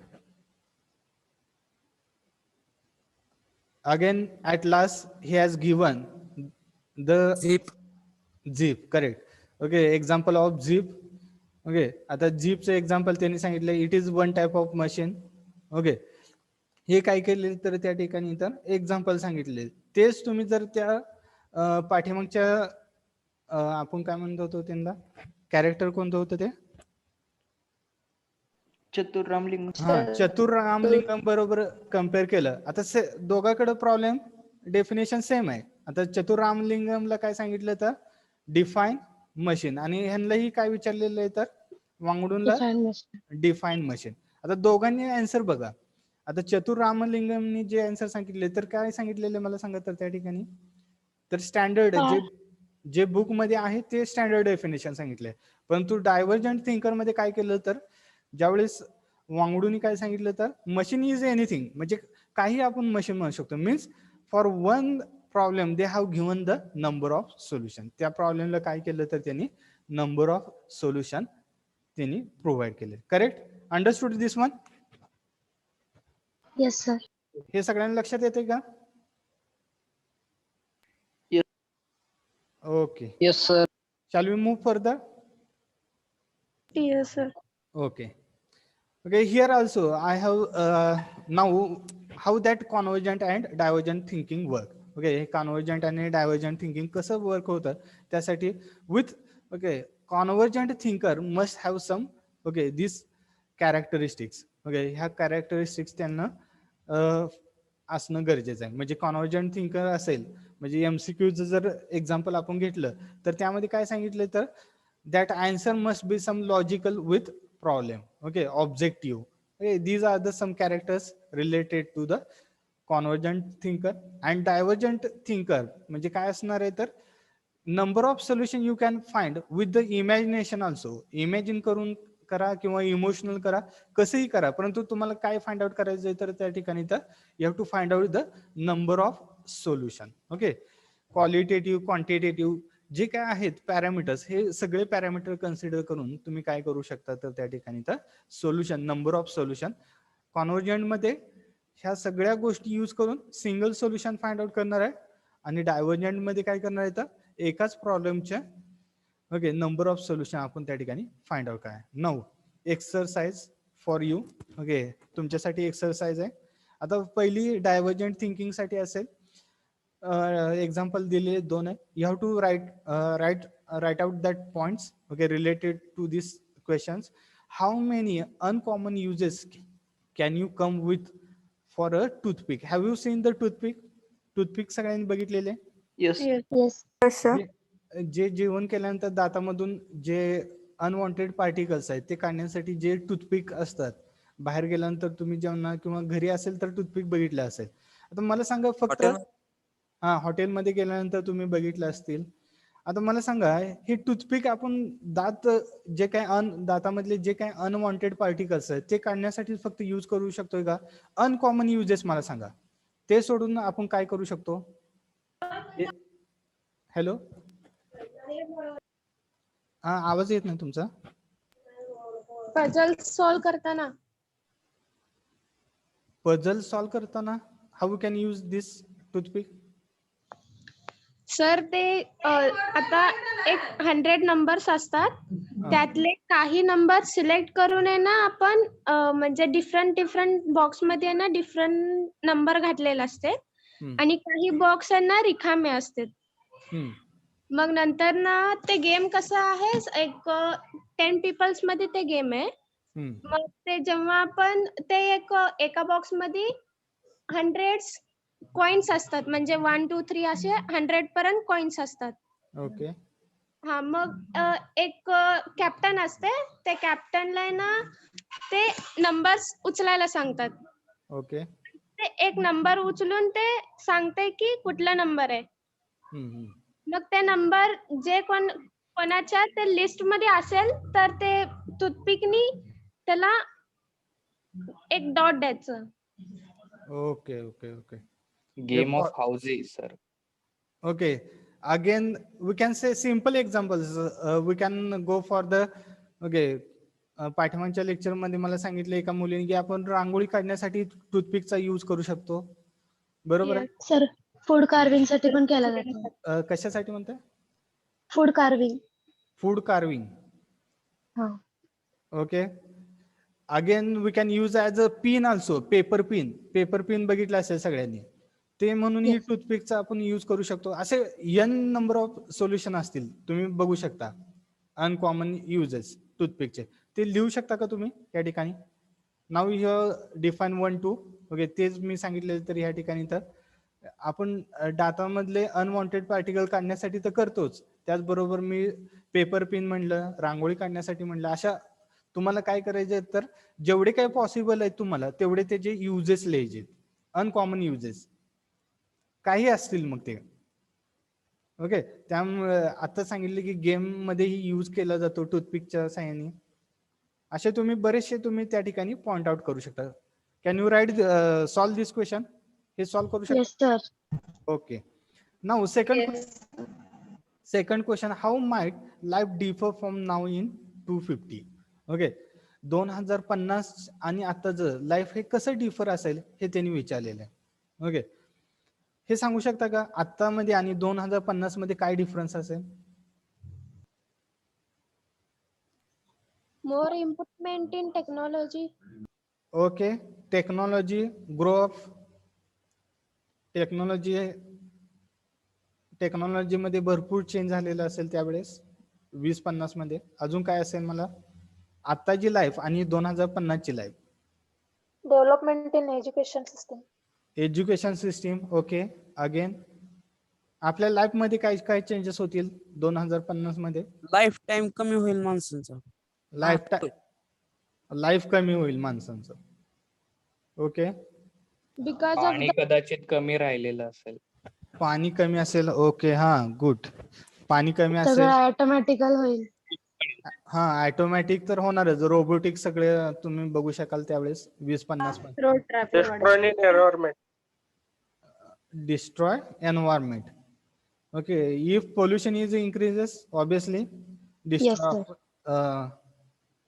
Again, at last, he has given the zip, correct. Okay, example of zip. Okay, आता zip चे example त्यांनी सांगितलं it is one type of machine. Okay, हे काय केले तर त्या ठिकाणी तर एक्झाम्पल सांगितले. तेच तुम्ही जर त्या पाठीमागच्या आपण काय म्हणतो होतो त्यांना कॅरेक्टर कोणतं होतं ते चतुर रामलिंग. चतुर रामलिंगम बरोबर कम्पेअर केलं. आता दोघांकडे प्रॉब्लेम डेफिनेशन सेम आहे. आता चतुर रामलिंगमला काय सांगितलं तर डिफाईन मशीन आणि ह्यांनाही काय विचारलेलं आहे तर वांगडूनला डिफाईन मशीन. आता दोघांनी आन्सर बघा. आता चतुर रामलिंगमनी जे आन्सर सांगितले तर काय सांगितलेले मला सांगा तर त्या ठिकाणी तर स्टँडर्ड जे बुक मध्ये आहे ते स्टँडर्ड डेफिनेशन सांगितले. परंतु डायव्हर्जंट थिंकर मध्ये काय केलं तर ज्यावेळेस वांगडूनी काय सांगितलं तर मशीन इज एनिथिंग म्हणजे काही आपण मशीन म्हणू शकतो. Means for one problem they have given the number of solution. त्या प्रॉब्लेमला काय केलं तर त्यांनी नंबर ऑफ सोल्युशन त्यांनी प्रोव्हाइड केले. Correct. Understood this one? Yes sir. हे सगळ्यांना लक्षात येते का? Okay. Yes sir. Shall we move further? Yes, sir. Okay. Okay, here also I have now how that convergent and divergent thinking work. Okay, convergent आणि divergent thinking कसं work होतं त्यासाठी with okay convergent thinker must have some okay these characteristics. Okay, ह्या characteristics त्यांना असणं गरजेचं आहे. म्हणजे convergent thinker असेल म्हणजे MCQ जर एक्झाम्पल आपण घेतलं तर त्यामध्ये काय सांगितलं तर that answer must be some logical with problem. Okay, objective. Okay, these are the some characters related to the convergent thinker. And divergent thinker म्हणजे काय असणार आहे तर number of solution you can find with the imagination also. Imagine करून करा किंवा emotional करा कसंही करा परंतु तुम्हाला काय फाइंड आउट करायचं आहे तर त्या ठिकाणी तर you have to find out the number of solution. Okay, qualitative quantitative जे काय आहेत पॅरामीटर्स हे सगळे पॅरामीटर कन्सिडर करून तुम्ही काय करू शकता तर त्या ठिकाणी तर solution number of solution convergent मध्ये ह्या सगळ्या गोष्टी यूज करून सिंगल सोल्युशन फाइंड आउट करणार आहे आणि डायव्हर्जंट मध्ये काय करणार आहे तर एकाच प्रॉब्लेमच्या ओके नंबर ऑफ सोल्युशन आपण त्या ठिकाणी फाइंड आउट काय. Now exercise for you. Okay, तुमच्यासाठी एक्सरसाइज आहे. आता पहिली डायव्हर्जंट थिंकिंग साठी असेल example दिले दोन आहे. You have to write out that points okay related to these questions. How many uncommon uses can you come with for a toothpick? Have you seen the toothpick? Toothpick सगळ्यांनी बघितलेले? Yes. Yes. जे जेवण केल्यानंतर दातामधून जे unwanted particles आहेत ते काढण्यासाठी जे टूथपिक असतात बाहेर गेल्यानंतर तुम्ही जेवणा किंवा घरी असेल तर टूथपिक बघितलं असेल. आता मला सांगा फक्त हा हॉटेलमध्ये गेल्यानंतर तुम्ही बघितलं असतील. आता मला सांगा हे टूथपिक आपण दात जे काय दातामधले जे काय अनवॉन्टेड पार्टिकल्स आहेत ते काढण्यासाठी फक्त यूज करू शकतोय का? अनकॉमन युजेस मला सांगा ते सोडून आपण काय करू शकतो? हॅलो, हा आवाज येत नाही तुमचा. पझल सॉल्व करताना. पझल सॉल्व करताना how can use this toothpick? Sir ते आता एक 100 नंबर्स असतात त्यातले काही नंबर सिलेक्ट करून आहे ना आपण म्हणजे डिफरंट बॉक्स मध्ये ना डिफरंट नंबर घातलेले असते आणि काही बॉक्स आहे ना रिकामे असते. मग नंतर ना ते गेम कसं आहे एक 10 पीपल्स मध्ये ते गेम आहे. मग ते जेव्हा आपण ते एका बॉक्स मध्ये 100 कॉइन्स असतात म्हणजे 1 2 3 असे 100 पर्यंत कॉइन्स असतात. ओके. हा मग एक कॅप्टन असते त्या कॅप्टनला ना ते नंबर्स उचलायला सांगतात. ओके. ते एक नंबर उचलून ते सांगते की कुठला नंबर आहे. मग ते नंबर जे कोणाच्या ते लिस्ट मध्ये असेल तर ते टूथपिकनी त्याला एक डॉट द्यायचं. Okay okay okay Game of houses, sir. Okay. Again, we can say simple examples. We can go for the okay. पाठीमागच्या लेक्चर मध्ये मला सांगितलं एका मुलीने की आपण रांगोळी काढण्यासाठी टूथपिकचा यूज करू शकतो. बरोबर आहे? सर फूड कार्विंग साठी पण केला जातो. कशासाठी म्हणताय? Food carving. Food carving. Okay. Again we can use as a pin also. Paper pin. Paper pin बघितलं असेल सगळ्यांनी. ते म्हणून ही टूथपिकचा आपण यूज करू शकतो. असे n नंबर ऑफ सोल्युशन असतील, तुम्ही बघू शकता. अनकॉमन युजेस टूथपिकचे ते लिहू शकता का तुम्ही या ठिकाणी? नाव डिफाईन 1 2. ओके, तेच मी सांगितले. तर या ठिकाणी तर आपण डाटामधले अनवॉन्टेड पार्टिकल काढण्यासाठी तर करतोच, त्याचबरोबर मी पेपर पिन म्हणलं, रांगोळी काढण्यासाठी म्हणलं. अशा तुम्हाला काय करायचे तर जेवढे काही पॉसिबल आहेत तुम्हाला तेवढे त्याचे युजेस लिहायचे. अनकॉमन युजेस काही असतील मग ते. ओके, त्यामुळे आता सांगितले की गेम मध्येही यूज केला जातो टूथपिकच्या साहाय्याने. असे तुम्ही बरेचसे तुम्ही त्या ठिकाणी पॉइंट आउट करू शकता. Can you write solve this question? हे सॉल्व करू शकता? Okay. Now second question, how might life differ from now in 250? ओके, 2050 आणि आताचं लाईफ हे कसं डिफर असेल हे त्यांनी विचारलेलं आहे. ओके, हे सांगू शकता का आता मध्ये आणि 2050 मध्ये काय डिफरन्स असेल? More improvement in technology. Okay, technology, grow of technology मध्ये भरपूर चेंज झालेला असेल त्यावेळेस 2050 मध्ये. अजून काय असेल मला? आताची लाईफ आणि 2050 ची life. Development in education system. Education system. Okay, again आपल्या लाईफ मध्ये काय काय चेंजेस होतील 2050 मध्ये? लाईफ टाइम कमी होईल माणसांचा. लाईफ कमी होईल माणसांचं. ओके, बिकॉज ऑफ पाणी कदाचित कमी राहिलेलं असेल. पाणी कमी असेल. ओके, हा गुड. पाणी कमी असेल. सगळं ऑटोमॅटिकल होईल. हा, ऑटोमॅटिक तर होणारच. रोबोटिक सगळे तुम्ही बघू शकाल त्यावेळेस 2050 मध्ये. Road traffic Destroying environment. Destroy environment. Okay, if pollution is increases, obviously destroy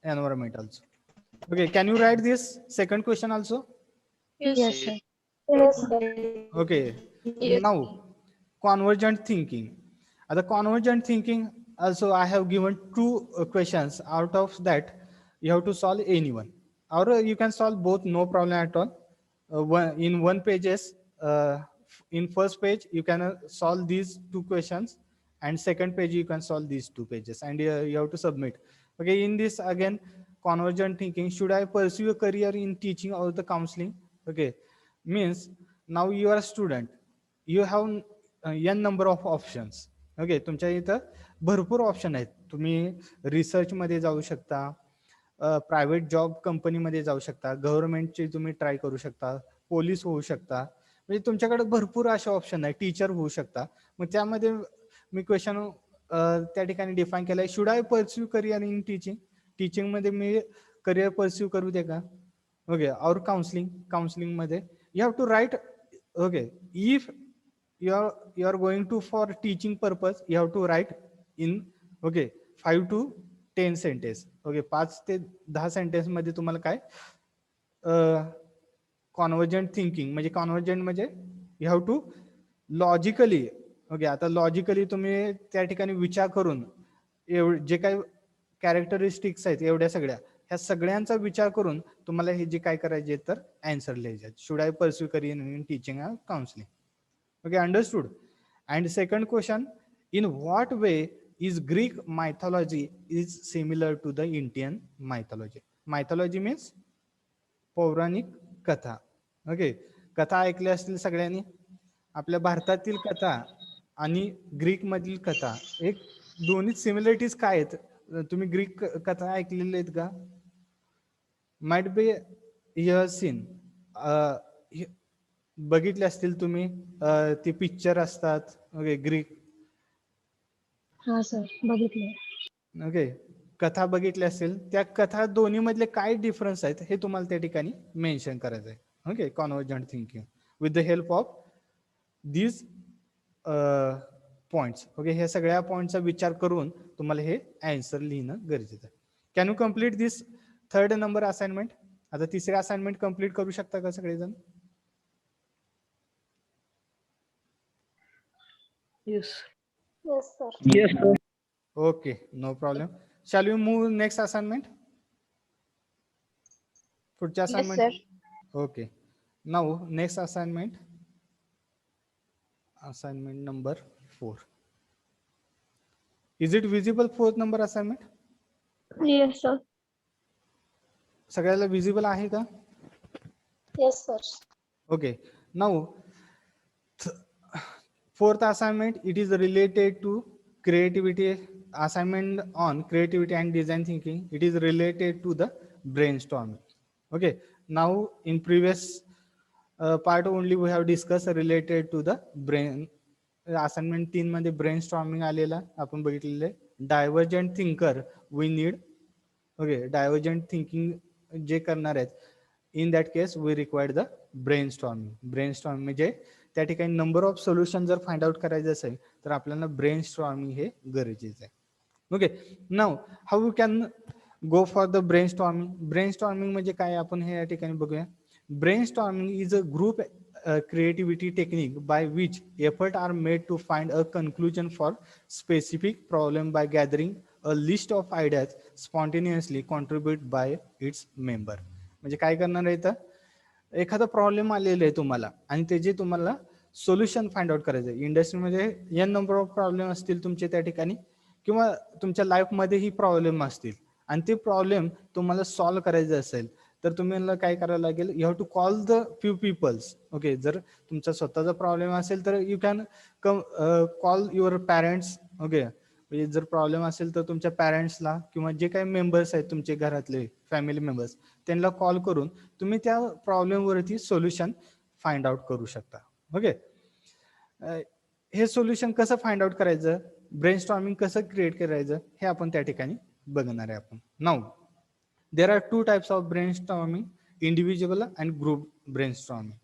environment also. Okay, can you write this second question also? Yes, sir. Okay, now convergent thinking. The convergent thinking also I have given 2 questions. Out of that you have to solve any one, or you can solve both, no problem at all. In one pages, in first page you can solve these 2 questions, and second page you can solve these 2 pages, and you have to submit. Okay, in this again, convergent thinking, should I pursue a career in teaching or the counseling? Okay, means now you are a student, you have n number of options. Okay, तुमच्या इथं भरपूर option आहेत. तुम्ही research मध्ये जाऊ शकता, private job कंपनीमध्ये जाऊ शकता, गव्हर्नमेंटचे तुम्ही ट्राय करू शकता, पोलीस होऊ शकता. म्हणजे तुमच्याकडे भरपूर असे ऑप्शन आहे. टीचर होऊ शकता. मग त्यामध्ये मी क्वेश्चन त्या ठिकाणी डिफाईन केलाय, should I pursue career in teaching? Teaching मध्ये मी करिअर परस्यू करू दे का? ओके, और काउन्सिलिंग मध्ये you have to write. Okay, if you are going to for teaching purpose, you have to write in 5 to 10 sentence. Okay, 5 ते 10 sentence मध्ये तुम्हाला काय convergent thinking म्हणजे कॉन्व्हर्जंट म्हणजे you have to logically. Okay, आता logically तुम्ही त्या ठिकाणी विचार करून जे काही कॅरेक्टरिस्टिक्स आहेत एवढ्या सगळ्या, ह्या सगळ्यांचा विचार करून तुम्हाला हे जे काय करायचे तर आन्सर लिहायचे. Should I pursue career in teaching and counselling? Okay, understood. And second question, in what way is Greek mythology is similar to the Indian mythology? Mythology means पौराणिक कथा. ओके, कथा ऐकल्या असतील सगळ्यांनी. आपल्या भारतातील कथा आणि ग्रीक मधील कथा एक दोन्ही सिमिलरिटीज काय आहेत? तुम्ही ग्रीक कथा ऐकलेल्या आहेत का? माइट बी यू सीन, बघितले असतील तुम्ही. ते पिक्चर असतात. Okay, Greek. हा सर, बघितले. ओके, कथा बघितल्या असतील त्या कथा दोन्ही मधले काय डिफरन्स आहेत हे तुम्हाला त्या ठिकाणी मेन्शन करायचं आहे. Okay, convergent thinking with the help of these points. Okay, हे सगळ्या पॉइंटचा विचार करून तुम्हाला हे आन्सर लिहिणं गरजेचं आहे. Can you complete this 3rd number assignment? आता तिसरे असाइनमेंट कम्प्लीट करू शकता का सगळेजण? Yes. Yes, sir. Okay, no problem. Shall we move next assignment? पुढच्या Yes, assignment. sir. Okay. Now next assignment. Assignment number 4. Is it visible 4th number assignment? Yes, sir. सगळ्याला visible आहे का? Yes, sir. Okay. Now 4th assignment, it is related to creativity. Assignment on creativity and design thinking. It is related to the brainstorming. Okay. Now in previous part only we have discussed related to the brain. Assignment 3 मध्ये brainstorming आलेला आपण बघितलेले. Divergent thinker we need. Okay, divergent thinking जे करणार आहेत, in that case we require the brainstorming. Brainstorming म्हणजे त्या ठिकाणी नंबर ऑफ सोल्युशन जर फाइंड आउट करायचं असेल तर आपल्याला ब्रेनस्टॉर्मिंग हे गरजेचं आहे. Okay, now how you can go for the brainstorming? Brainstorming म्हणजे काय आपण हे या ठिकाणी बघूया. Brainstorming is a group creativity technique by which effort are made to find a conclusion for specific problem by gathering a list of ideas spontaneously contributed by its member. म्हणजे काय करणार आहे तर एखादा प्रॉब्लेम आलेला आहे तुम्हाला आणि त्याचे तुम्हाला सोल्युशन फाइंड आउट करायचं आहे. इंडस्ट्रीमध्ये n नंबर ऑफ प्रॉब्लेम असतील तुमचे त्या ठिकाणी किंवा तुमच्या लाईफमध्येही प्रॉब्लेम असतील आणि ते प्रॉब्लेम तुम्हाला सॉल्व्ह करायचे असेल तर तुम्हाला काय करावं लागेल, you have to call the few peoples. Okay, जर तुमचा स्वतःचा प्रॉब्लेम असेल तर you can call your parents. Okay, म्हणजे जर प्रॉब्लेम असेल तर तुमच्या पॅरेंट्सला किंवा जे काही मेंबर्स आहेत तुमचे घरातले फॅमिली मेंबर्स त्यांना कॉल करून तुम्ही त्या प्रॉब्लेमवरती सोल्युशन फाइंड आउट करू शकता. ओके, हे सोल्युशन कसं फाइंड आउट करायचं, ब्रेनस्टॉर्मिंग कसं क्रिएट करायचं हे आपण त्या ठिकाणी बघणार आहे आपण. Now there are two types of brainstorming, individual and group brainstorming.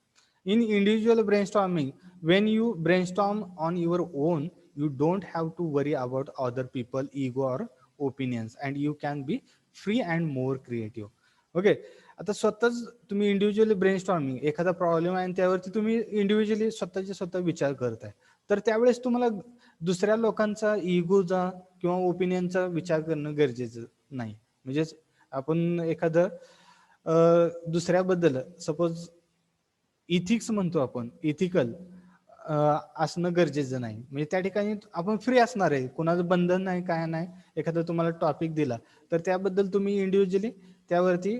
In individual brainstorming, when you brainstorm on your own, you don't have to worry about other people ego or opinions and you can be free and more creative. Okay, आता स्वतःच तुम्ही individually brainstorming, एखादा problem आहे आणि त्यावरती तुम्ही individually स्वतः विचार करताय तर त्यावेळेस तुम्हाला दुसऱ्या लोकांचा इगोचा किंवा ओपिनियनचा विचार करणं गरजेचं नाही. म्हणजे आपण एखादं दुसऱ्याबद्दल सपोज इथिक्स म्हणतो आपण, इथिकल असणं गरजेचं नाही. म्हणजे त्या ठिकाणी आपण फ्री असणार आहे, कोणाचं बंधन नाही, काय नाही. एखादा तुम्हाला टॉपिक दिला तर त्याबद्दल तुम्ही इंडिव्हिज्युअली त्यावरती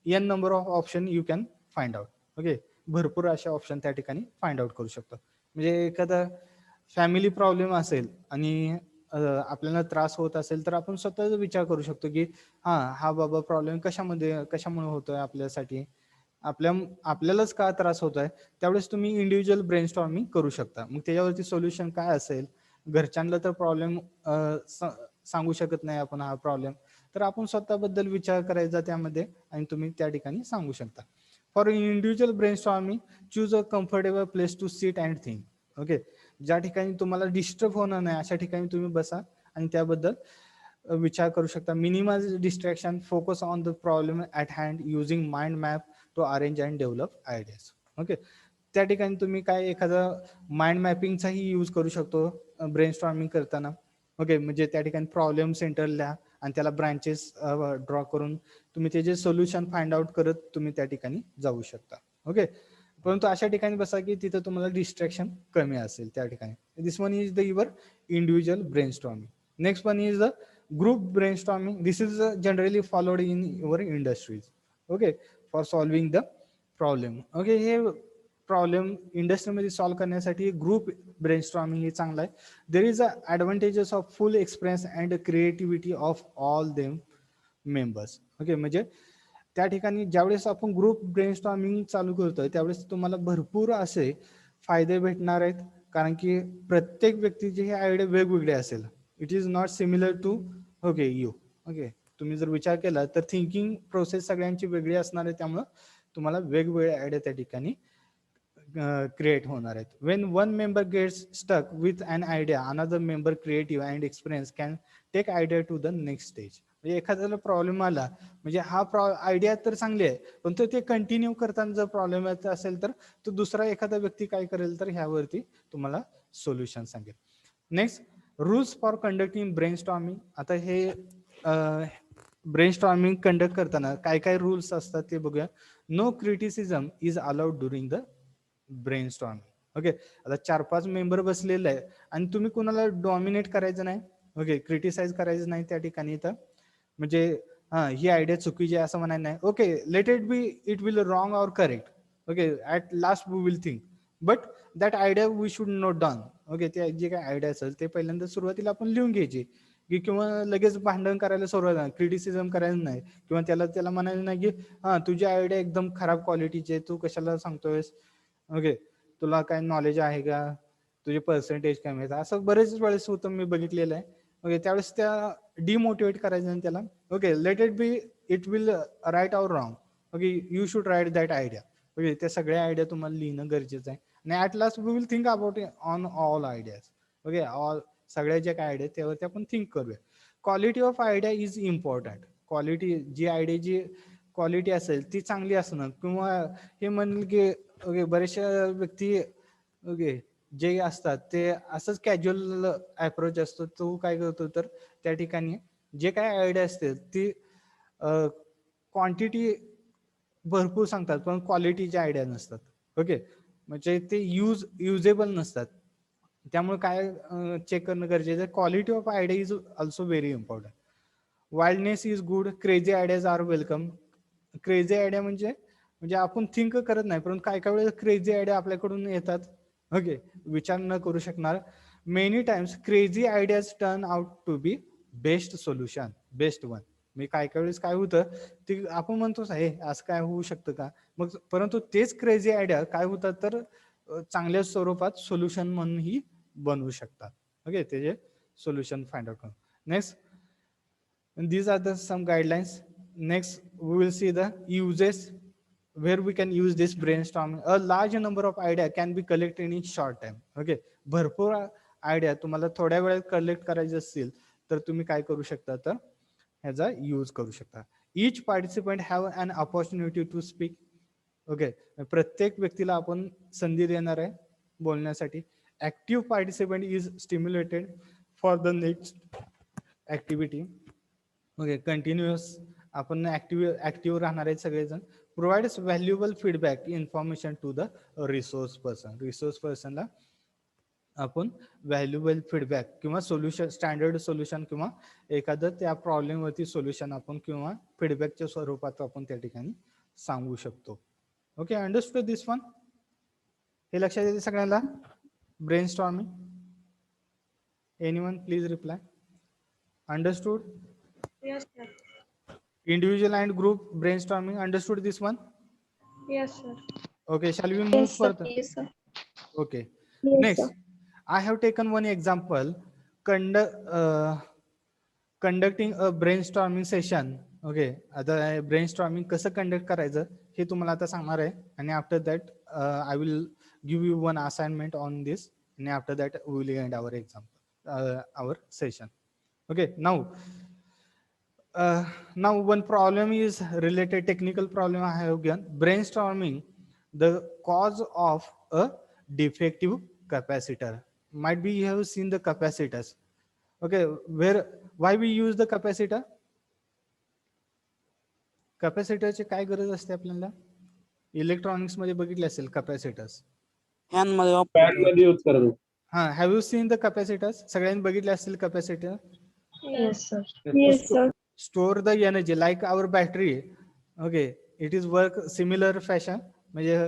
n number of option you can find out. Okay, भरपूर अशा ऑप्शन त्या ठिकाणी फाइंड आउट करू शकतो. म्हणजे एखादा फॅमिली प्रॉब्लेम असेल आणि आपल्याला त्रास होत असेल तर आपण स्वतःच विचार करू शकतो की हा बाबा प्रॉब्लेम कशामुळे होतोय आपल्यासाठी, आपल्यालाच का त्रास होतोय. त्यावेळेस तुम्ही इंडिव्हिज्युअल ब्रेनस्टॉर्मिंग करू शकता. मग त्याच्यावरती सोल्युशन काय असेल, घरच्यांना तर प्रॉब्लेम सांगू शकत नाही आपण हा प्रॉब्लेम, तर आपण स्वतःबद्दल विचार करायचा त्यामध्ये आणि तुम्ही त्या ठिकाणी सांगू शकता. For individual brainstorming choose a comfortable place to sit and think. Okay, ज्या ठिकाणी तुम्हाला डिस्टर्ब होणार नाही अशा ठिकाणी तुम्ही बसा आणि त्याबद्दल विचार करू शकता. Minimize distraction, focus on the problem at hand, using mind map to arrange and develop ideas. Okay, त्या ठिकाणी तुम्ही काय एखादा माइंड मॅपिंगचाही यूज करू शकतो ब्रेनस्टॉर्मिंग करताना. ओके, म्हणजे त्या ठिकाणी प्रॉब्लेम सेंटर लिहा आणि त्याला ब्रांचेस ड्रॉ करून तुम्ही त्याचे सोल्युशन फाइंड आउट करत तुम्ही त्या ठिकाणी जाऊ शकता. ओके, परंतु अशा ठिकाणी बसा की तिथं तुम्हाला डिस्ट्रॅक्शन कमी असेल त्या ठिकाणी. This one is the your individual brainstorming. Next one is the group brainstorming. This is generally followed in your industries. Okay, for solving the problem. Okay, हे प्रॉब्लेम इंडस्ट्रीमध्ये सॉल्व्ह करण्यासाठी ग्रुप ब्रेनस्टॉर्मिंग हे चांगलं आहे. There is a advantages of full experience and creativity of all them members. Okay, म्हणजे त्या ठिकाणी ज्यावेळेस आपण ग्रुप ब्रेनस्टॉर्मिंग चालू करतोय त्यावेळेस तुम्हाला भरपूर असे फायदे भेटणार आहेत, कारण की प्रत्येक व्यक्तीचे हे आयडिया वेगवेगळे असेल. It is not similar to okay you. Okay, तुम्ही जर विचार केला तर थिंकिंग प्रोसेस सगळ्यांची वेगळी असणार आहे, त्यामुळं तुम्हाला वेगवेगळ्या आयडिया त्या ठिकाणी क्रिएट होणार आहेत. When one member gets stuck with an idea, another member creative and experience can take idea to the next stage. म्हणजे एखाद्याला प्रॉब्लेम आला, म्हणजे हा आयडिया तर चांगली आहे, पण तो ते कंटिन्यू करताना जर प्रॉब्लेम येत असेल तर तो दुसरा एखादा व्यक्ती काय करेल तर ह्यावरती तुम्हाला सोल्युशन सांगेल. Next, rules for conducting brainstorming. आता हे ब्रेनस्टॉर्मिंग कंडक्ट करताना काय काय रूल्स असतात ते बघूया. No criticism is allowed during the brainstorming. Okay, आता 4-5 मेंबर बसलेले आहे आणि तुम्ही कुणाला डॉमिनेट करायचं नाही, ओके, क्रिटिसाइज करायचं नाही त्या ठिकाणी. तर म्हणजे ही आयडिया चुकीची आहे असं म्हणायचं नाही. Okay, let it be, it will wrong or correct. Okay, at last we will think, but that idea we should note down. Okay, ते जे काय आयडिया असेल ते पहिल्यांदा सुरुवातीला आपण लिहून घ्यायची, की किंवा लगेच भांडण करायला सुरुवात, क्रिटिसिझम करायचं नाही, किंवा त्याला म्हणायचं नाही की तुझी आयडिया एकदम खराब क्वालिटीची आहे, तू कशाला सांगतोयस, ओके, तुला काय नॉलेज आहे का, तुझे पर्सेंटेज कमी आहेत, असं बरेच वेळेस होतं, मी बघितलेलं आहे. ओके, त्यावेळेस त्या डिमोटिवेट करायचं नाही त्याला. Okay, let it be, it will right or wrong. Okay, you should write that idea. Okay, त्या सगळ्या आयडिया तुम्हाला लिहिणं गरजेचं आहे. आणि at last we will think about on all ideas. Okay, all सगळ्या ज्या काय आयडिया त्यावरती आपण थिंक करूया. Quality of idea is important. Quality, जी आयडियाची क्वालिटी असेल ती चांगली असणं, किंवा हे म्हणलं की ओके, बरेचशा व्यक्ती ओके जे असतात ते असंच कॅज्युअल अप्रोच असतो, तो काय करतो तर त्या ठिकाणी जे काय आयडिया असते ती क्वांटिटी भरपूर सांगतात पण क्वालिटीच्या आयडिया नसतात. ओके, म्हणजे ते युजेबल नसतात. त्यामुळे काय चेक करणं गरजेचं आहे. Quality of idea is also very important. Wildness is good, crazy ideas are welcome. Crazy idea म्हणजे आपण थिंक करत नाही, परंतु काय काय वेळेस क्रेझी आयडिया आपल्याकडून येतात. ओके, विचार न करू शकणार. Many times crazy ideas turn out to be best solution, best one. मी काय काय वेळेस काय होतं ते आपण म्हणतो हे असं काय होऊ शकतं का, मग परंतु तेच क्रेझी आयडिया काय होतात तर चांगल्या स्वरूपात सोल्युशन म्हणूनही बनवू शकतात. ओके, त्याचे सोल्युशन फाइंड आउट करून. Next, these are the some guidelines. Next we will see the uses where we can use this brainstorming. A large number of idea can be collected in short time. Okay, भरपूर idea तुम्हाला थोड्या वेळात collect करायचे असतील तर तुम्ही काय करू शकता तर ह्याचा यूज करू शकता. Each participant have an opportunity to speak. Okay, प्रत्येक व्यक्तीला आपण संधी देणार आहे बोलण्यासाठी. Active participant is stimulated for the next activity. Okay, continuous आपण ऍक्टिव्ह राहणार आहेत सगळेजण. Provides valuable feedback information to the resource person. Resource पर्सनला आपण व्हॅल्युएबल फीडबॅक किंवा सोल्युशन, स्टँडर्ड सोल्युशन किंवा एखादं त्या प्रॉब्लेमवरती सोल्युशन आपण किंवा फीडबॅकच्या स्वरूपात आपण त्या ठिकाणी सांगू शकतो. Okay, understood this one? हे लक्षात येते सगळ्यांना? Brainstorming, anyone please reply. Understood? Yes, sir. Individual and group brainstorming, understood this one? Yes, sir. Okay, shall we move Yes, sir. further? Yes, sir. Okay, Yes, next, sir. I have taken one example, conducting a brainstorming session. Okay, आता brainstorming कसं conduct करायचं हे तुम्हाला आता सांगणार आहे, आणि after that I will give you one assignment on this, and after that we will end our example, our session. Okay, now one problem is related, technical problem I have given. Brainstorming the cause of a defective capacitor. Might be you have seen the capacitors. Okay, why we use the capacitor? कॅपॅसिटरची काय गरज असते आपल्याला? Electronics मध्ये बघितले असेल capacitors. Fan मध्ये वापरतो. हा, have you seen the capacitors? सगळ्यांनी बघितले असतील capacitor. Yes, sir. Yes, sir. Store the energy like our battery. Okay, it is work similar fashion. म्हणजे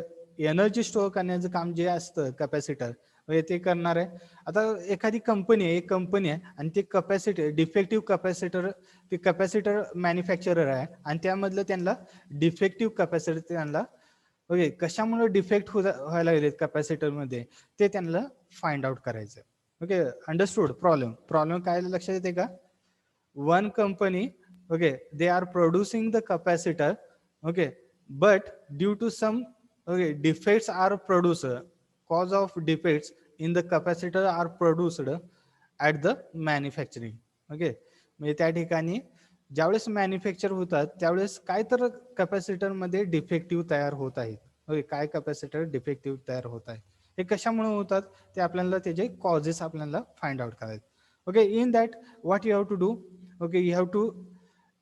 एनर्जी स्टोअर करण्याचं काम जे असतं कॅपॅसिटर म्हणजे ते करणार आहे. आता एखादी कंपनी आहे, एक कंपनी आहे आणि ते कॅपॅसिटर डिफेक्टिव्ह कॅपॅसिटर, ते कॅपॅसिटर मॅन्युफॅक्चरर आहे आणि त्यामधलं त्यांना डिफेक्टिव्ह कॅपॅसिटर त्यांना ओके कशामुळे डिफेक्ट व्हायला लागले कॅपॅसिटर मध्ये ते त्यांना फाइंड आउट करायचं. Okay, understood? प्रॉब्लेम काय लक्षात येते का? One company okay, they are producing the capacitor, okay, but due to some, okay, defects are produced, cause of defects in the capacitor are produced at the manufacturing. okay, म्हणजे त्या ठिकाणी ज्यावेळेस manufacture होतात त्यावेळेस काय तर कॅपॅसिटर मध्ये defective तयार होत आहेत. ओके, काय कॅपॅसिटर डिफेक्टिव्ह तयार होत आहे, हे कशामुळे होतात ते आपल्याला त्याचे कॉजेस आपल्याला फाइंड आउट करायचे. Okay, in that what you have to do, okay, you have to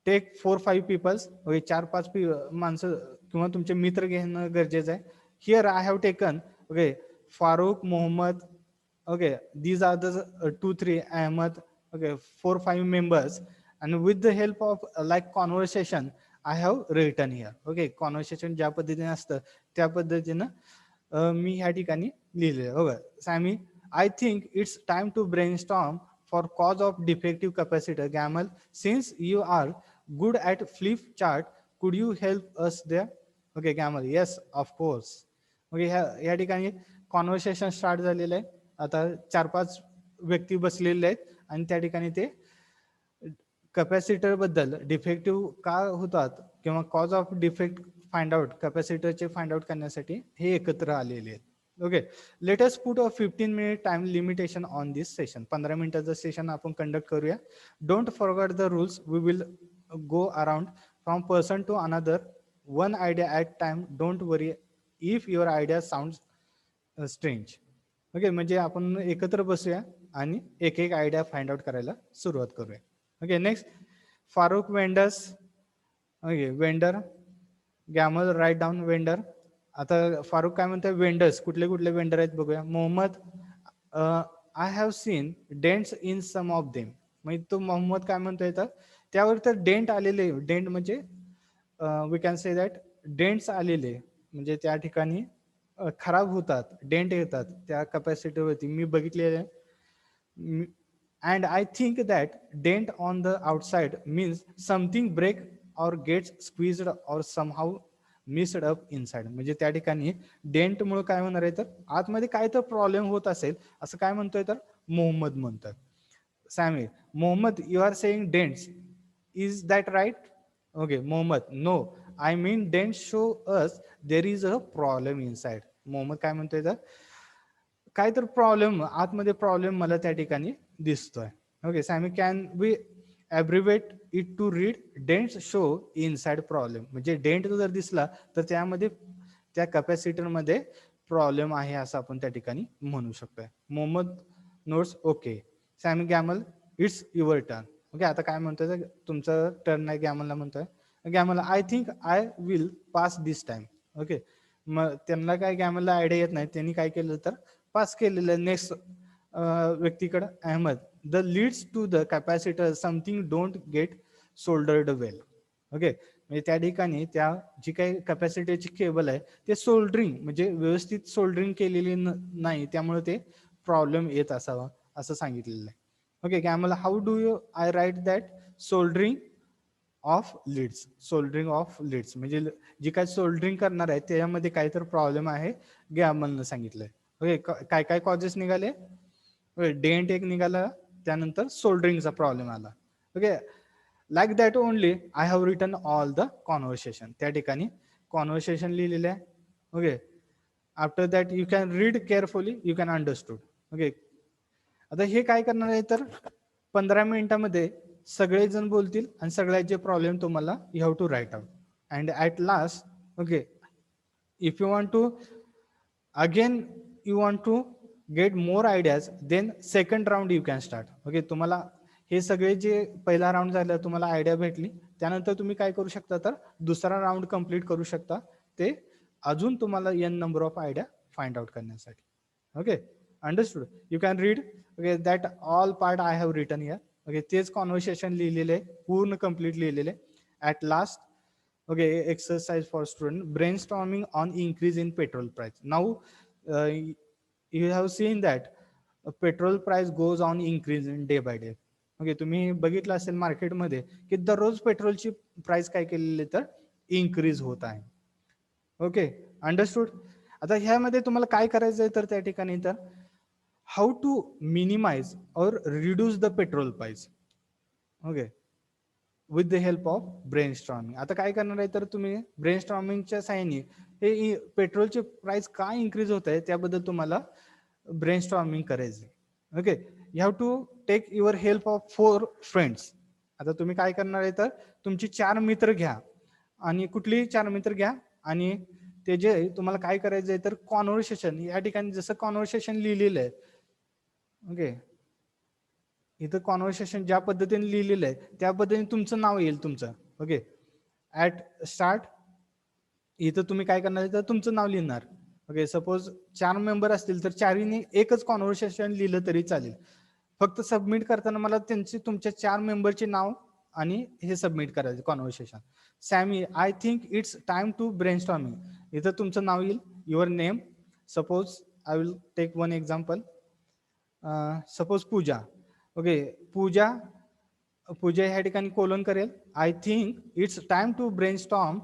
take 4-5 peoples, okay, 4-5 माणसं किंवा तुमचे मित्र घेणं गरजेचं आहे. Here I have taken, okay, Farooq, Mohammed, okay, these are the 2-3 Ahmed, okay, 4-5 members, and with the help of like conversation I have written here. okay, conversation ज्या पद्धतीने असतं त्या पद्धतीनं मी ह्या ठिकाणी लिहिले. Okay, Sammy, I think it's time to brainstorm for cause of defective capacitor. Gamal, since you are good at flip chart, could you help us there? okay, Gamal, yes, of course. okay, ह्या ठिकाणी conversation start झालेलं आहे. आता 4-5 व्यक्ती बसलेले आहेत आणि त्या ठिकाणी ते कॅपॅसिटर बद्दल डिफेक्टिव्ह का होतात किंवा cause of defect find out, कॅपॅसिटरचे फाइंड आउट करण्यासाठी हे एकत्र आलेले आहेत. Okay, let us put a 15-minute time limitation on this session. 15 मिनिटाचं सेशन आपण कंडक्ट करूया. Don't forget the rules, we will go around from person to another, one idea at time. Don't worry if your idea sound strange. Okay, म्हणजे आपण एकत्र बसूया आणि एक एक idea find out करायला सुरुवात करूया. Okay, next Farouk, vendors. Okay, vendor, Gamal, write down vendor. आता फारुक काय म्हणतोय, वेंडर्स कुठले कुठले वेंडर आहेत बघूया. Mohammed, I have seen dents in some of them. म्हणजे तो मोहम्मद काय म्हणतोय तर त्यावर तर डेंट आलेले, डेंट म्हणजे we can say that dents आलेले म्हणजे त्या ठिकाणी खराब होतात, डेंट येतात त्या कॅपॅसिटीवरती मी बघितलेले. And I think that dent on the outside means something break or gets squeezed or somehow missed up inside. म्हणजे त्या ठिकाणी डेंट मुळे काय होणार आहे तर आतमध्ये काय तर प्रॉब्लेम होत असेल असं काय म्हणतोय तर मोहम्मद म्हणतात. Sammy, Mohammed, you are saying dents, is that right? Okay, Mohammed, no, I mean dent show us there is a problem inside. Mohammed काय म्हणतोय तर काय तर प्रॉब्लेम, आतमध्ये प्रॉब्लेम मला त्या ठिकाणी दिसतोय. Okay, Sammy, can we abbreviate it to read dents show inside problem. म्हणजे डेंट जर दिसला तर त्यामध्ये त्या कॅपॅसिटर मध्ये प्रॉब्लेम आहे असं आपण त्या ठिकाणी म्हणू शकतोय. Mohammed notes. Okay, Sammy, Gamal, it's your turn. Okay, आता काय म्हणतोय, तुमचं टर्न आहे, गॅमलला म्हणतोय. Gamal, I think I will pass this time. Okay, मग त्यांना काय गॅमलला आयडिया येत नाही, त्यांनी काय केलं तर पास केलेलं. नेक्स्ट व्यक्तीकडे, Ahmed, the leads to the capacitor something don't get soldered well. Okay, म्हणजे त्या ठिकाणी त्या जी काही कॅपॅसिटीची केबल आहे ते सोल्डरिंग म्हणजे व्यवस्थित सोल्डरिंग केलेली नाही, त्यामुळे ते प्रॉब्लेम येत असावा असं सांगितलेलं आहे. Okay, Gamal, how do you I write that soldering of leads. Soldering of leads म्हणजे जी काय सोल्डरिंग करणार आहे त्याच्यामध्ये काय तर प्रॉब्लेम आहे गॅमलनं सांगितलंय. ओके, काय काय कॉजेस निघाले, डेंट एक निघाला, त्यानंतर सोल्डरिंगचा प्रॉब्लेम आला. Okay, like that only I have written all the conversation. त्या ठिकाणी कॉन्व्हर्सेशन लिहिलेलं आहे. Okay, after that you can read carefully, you can understood. Okay, आता हे काय करणार आहे तर 15 मिनिटामध्ये सगळेजण बोलतील आणि सगळ्याचे प्रॉब्लेम तुम्हाला you have to write out. And at last, okay, if you want to again you want to get more ideas then second round you can start. Okay, तुम्हाला हे सगळे जे पहिला राऊंड झाला तुम्हाला आयडिया भेटली, त्यानंतर तुम्ही काय करू शकता तर दुसरा राऊंड कंप्लीट करू शकता, ते अजून तुम्हाला n number of idea find out करण्यासाठी. Okay, understood, you can read. Okay, that all part I have written here. Okay, तेच कॉन्व्हर्सेशन लिहिलेले पूर्ण कंप्लीट लिहिलेले. At last, okay, exercise for student, brainstorming on increase in petrol price. Now you have seen that petrol price goes on increasing day by day. Okay, तुम्ही बघितलं असेल मार्केटमध्ये की दररोज पेट्रोलची प्राइस काय केलेली तर इन्क्रीज होत आहे. Okay, understood. आता ह्यामध्ये तुम्हाला काय करायचं आहे तर त्या ठिकाणी तर हाऊ टू मिनिमाइज और reduce the petrol price. Okay, with the help of brain storming. आता काय करणार आहे तर तुम्ही ब्रेन स्टॉर्मिंगच्या साहाय्याने हे पेट्रोलचे प्राइस का इन्क्रीज होत आहे त्याबद्दल तुम्हाला ब्रेन स्टॉर्मिंग करायचे. Okay, you have to take your help of 4 friends. आता तुम्ही काय करणार आहे तर तुमची 4 मित्र घ्या आणि कुठलीही 4 मित्र घ्या आणि ते जे तुम्हाला काय करायचं आहे तर कॉन्व्हर्सेशन, या ठिकाणी जसं कॉन्व्हर्सेशन लिहिलेलं आहे, ओके, इथं कॉन्व्हर्सेशन ज्या पद्धतीने लिहिलेलं आहे त्या पद्धतीने तुमचं नाव येईल तुमचं. ओके, ऍट स्टार्ट इथं तुम्ही काय करणार तर तुमचं नाव लिहिणार. ओके, सपोज 4 मेंबर असतील तर 4नी एकच कॉन्व्हर्सेशन लिहिलं तरी चालेल. फक्त सबमिट करताना मला त्यांची तुमच्या 4 मेंबरचे नाव आणि हे सबमिट करायचं conversation. Sammy, I think it's time to brainstorming. इथं तुमचं नाव येईल, your name. Suppose I will take one example. Suppose Pooja. Okay, Pooja ह्या ठिकाणी कोलन करेल, I think it's time to brainstorm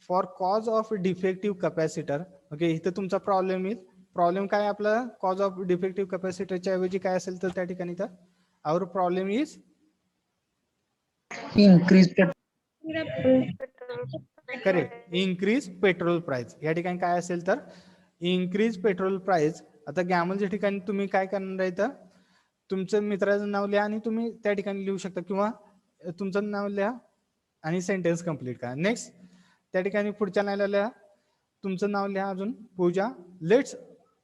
for cause of defective capacitor. Okay, इथं तुमचा problem येईल. प्रॉब्लेम काय आपला कॉज ऑफ डिफेक्टिव्ह कॅपॅसिटरच्या ऐवजी काय असेल तर त्या ठिकाणी तर our problem is increase correct, increase petrol price. या ठिकाणी काय असेल तर इन्क्रीज पेट्रोल प्राइस. आता गॅमलच्या ठिकाणी तुम्ही काय करणार आहे तर तुमचं मित्राचं नाव लिहा आणि तुम्ही त्या ठिकाणी लिहू शकता किंवा तुमचं नाव लिहा आणि सेंटेन्स कंप्लीट करा. नेक्स्ट त्या ठिकाणी पुढच्या लाईनला लिहा, तुमचं नाव लिहा अजून पूजा.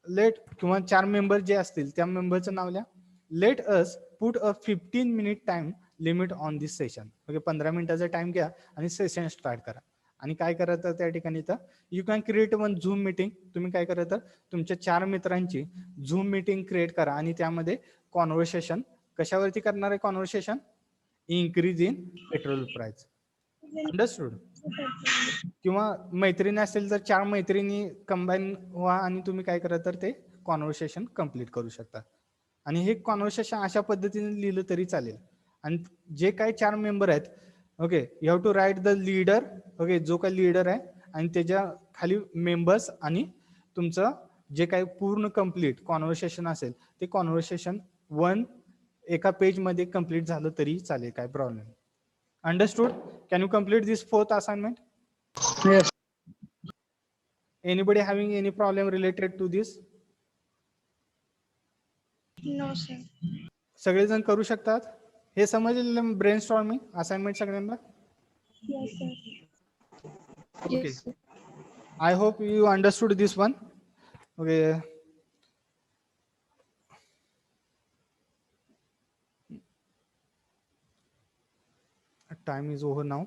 लेट किंवा 4 मेंबर जे असतील त्या मेंबरचं नाव लिहा. Late us put a 15 minute time limit on this session. Okay, 15 मिनिटाचा टाइम घ्या आणि सेशन स्टार्ट करा. आणि काय करा तर त्या ठिकाणी तर you can create one zoom meeting. तुम्ही काय करा तर तुमच्या 4 मित्रांची झूम मीटिंग क्रिएट करा आणि त्यामध्ये कॉन्व्हर्सेशन कशावरती करणार आहे conversation? Increase in petrol price. Understood? किंवा मैत्रिणी असेल तर 4 मैत्रिणी कंबाईन व्हा आणि तुम्ही काय करा तर ते कॉन्व्हर्सेशन कम्प्लीट करू शकता. आणि हे कॉन्व्हर्सेशन अशा पद्धतीने लिहिलं तरी चालेल. आणि जे काही 4 मेंबर आहेत, okay, you have to write the leader. Okay, जो काही लीडर आहे आणि त्याच्या खाली मेंबर्स आणि तुमचं जे काही पूर्ण कम्प्लीट कॉन्व्हर्सेशन असेल ते कॉन्व्हर्सेशन एका पेज मध्ये कम्प्लीट झालं तरी चालेल, काय problem. Understood? Can you complete this 4th assignment? Yes. Anybody having any problem related to this? No sir. सगळेजण करू शकतात? हे समजलं ब्रेन स्टॉर्मिंग असाइनमेंट सगळ्यांना? Yes sir. Okay, I hope you understood this one. Okay, time is over now.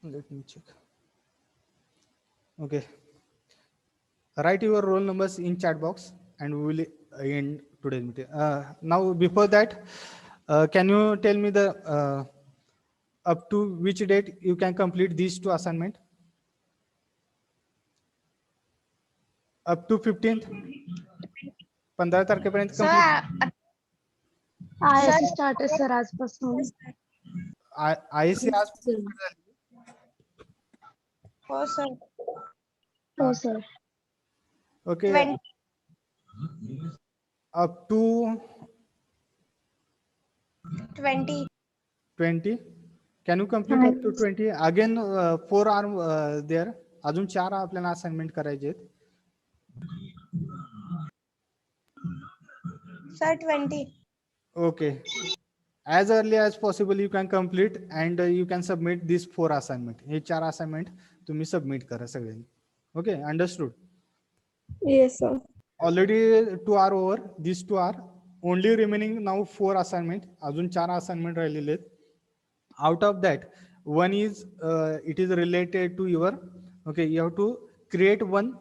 Let me check. Okay, write your roll numbers in chat box and we will end today's meeting. Now before that, can you tell me the up to which date you can complete these 2 assignment? Up to 15th, 15 तारखेपर्यंत complete. I start आहे sir आजपासून. ISC आज हो sir. हो sir. okay, up to 20. Can you complete up to 20? Again 4 are there. अजून 4 आपल्याला assignment करायचे आहेत. Sir 20. Okay, as early as possible you can complete and you can submit these 4 assignment. हे 4 assignment तुम्ही submit करा सगळ्यांनी. Okay, understood? Yes, sir. Already 2 are over. These 2 are only remaining now 4 assignment. अजून 4 assignment राहिलेले आहेत. Out of that, one is it is related to your, okay, you have to create one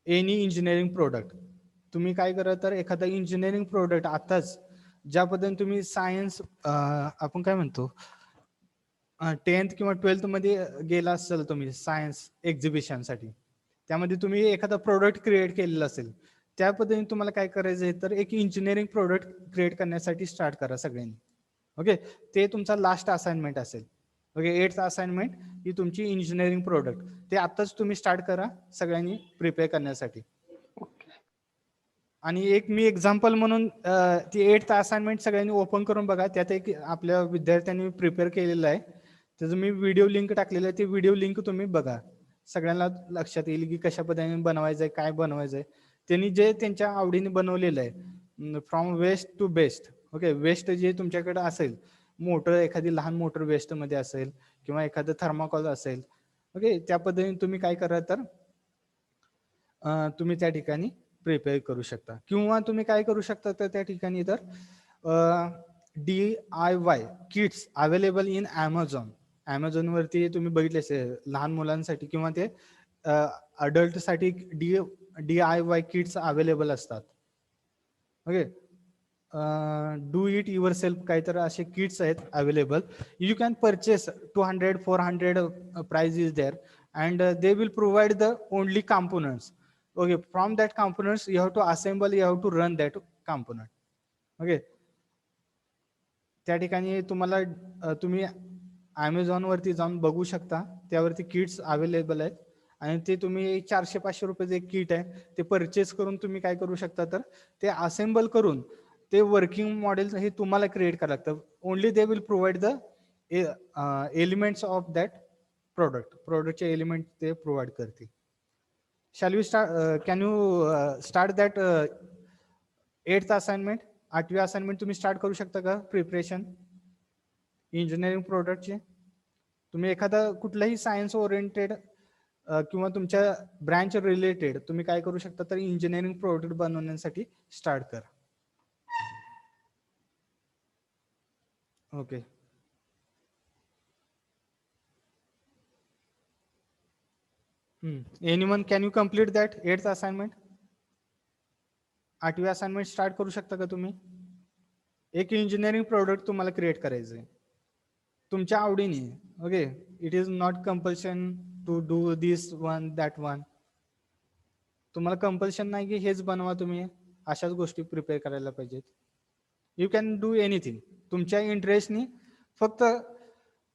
any engineering product. तुम्ही काय करा तर एखादा engineering product आताच ज्या पद्धतीने तुम्ही सायन्स आपण काय म्हणतो 10th किंवा 12th मध्ये गेला असेल तुम्ही सायन्स एक्झिबिशन साठी, त्यामध्ये तुम्ही एखादा प्रोडक्ट क्रिएट केलेला असेल, त्या पद्धतीने तुम्हाला काय करायचं आहे तर एक इंजिनिअरिंग प्रोडक्ट क्रिएट करण्यासाठी स्टार्ट करा सगळ्यांनी. ओके, ते तुमचा लास्ट असाइनमेंट असेल. ओके, 8th असाइनमेंट ही तुमची इंजिनिअरिंग प्रोडक्ट, ते आताच तुम्ही स्टार्ट करा सगळ्यांनी प्रिपेअर करण्यासाठी. आणि एक मी एक्झाम्पल म्हणून ती 8th असाइनमेंट सगळ्यांनी ओपन करून बघा. त्यात एक आपल्या विद्यार्थ्यांनी प्रिपेअर केलेलं आहे. त्याचं मी व्हिडिओ लिंक टाकलेलं आहे. ते व्हिडिओ लिंक तुम्ही बघा. सगळ्यांना लक्षात येईल की कशा पद्धतीने बनवायचं आहे, काय बनवायचं आहे. त्यांनी जे त्यांच्या आवडीने बनवलेलं आहे from waste to best. Okay, waste जे तुमच्याकडे असेल, मोटर, एखादी लहान मोटर वेस्ट मध्ये असेल किंवा एखादं थर्माकॉल असेल, ओके, त्या पद्धतीने तुम्ही काय करा तर तुम्ही त्या ठिकाणी प्रिपेअर करू शकता. किंवा तुम्ही काय करू शकता तर त्या ठिकाणी तर DIY kits available in Amazon. Amazon वरती तुम्ही बघितले असेल लहान मुलांसाठी किंवा ते अडल्ट साठी DIY किट्स अवेलेबल असतात. Okay, do it yourself काहीतरी असे किट्स आहेत available. You can purchase 200-400 price is there and they will provide the only components. Okay, from that components you have to assemble, you have to run that component. Okay, त्या ठिकाणी तुम्हाला तुम्ही Amazon वरती जाऊन बघू शकता. त्यावरती किट्स अवेलेबल आहेत आणि ते तुम्ही 400-500 रुपयाचं एक किट आहे, ते परचेस करून तुम्ही काय करू शकता तर ते असेंबल करून ते वर्किंग मॉडेल हे तुम्हाला क्रिएट करावं लागतं. Only they will provide the elements of that प्रोडक्टचे एलिमेंट ते प्रोव्हाइड करतील. Shall we start? Can you start that 8th assignment? 8वी असाइनमेंट तुम्ही स्टार्ट करू शकता का प्रिपरेशन इंजिनिअरिंग प्रोडक्टचे? तुम्ही एखादा कुठलाही सायन्स ओरिएंटेड किंवा तुमच्या ब्रँच रिलेटेड तुम्ही काय करू शकता तर इंजिनिअरिंग प्रोडक्ट बनवण्यासाठी स्टार्ट करा. Okay, anyone can you complete that 8th assignment? 8वी असाइनमेंट स्टार्ट करू शकता का तुम्ही? एक इंजिनिअरिंग प्रोडक्ट तुम्हाला क्रिएट करायचं आहे तुमच्या आवडीने. Okay, it is not compulsion to do this one that one. तुम्हाला कंपल्शन नाही की हेच बनवा, तुम्ही अशाच गोष्टी प्रिपेअर करायला पाहिजेत. यू कॅन डू एनिथिंग तुमच्या इंटरेस्टनी. फक्त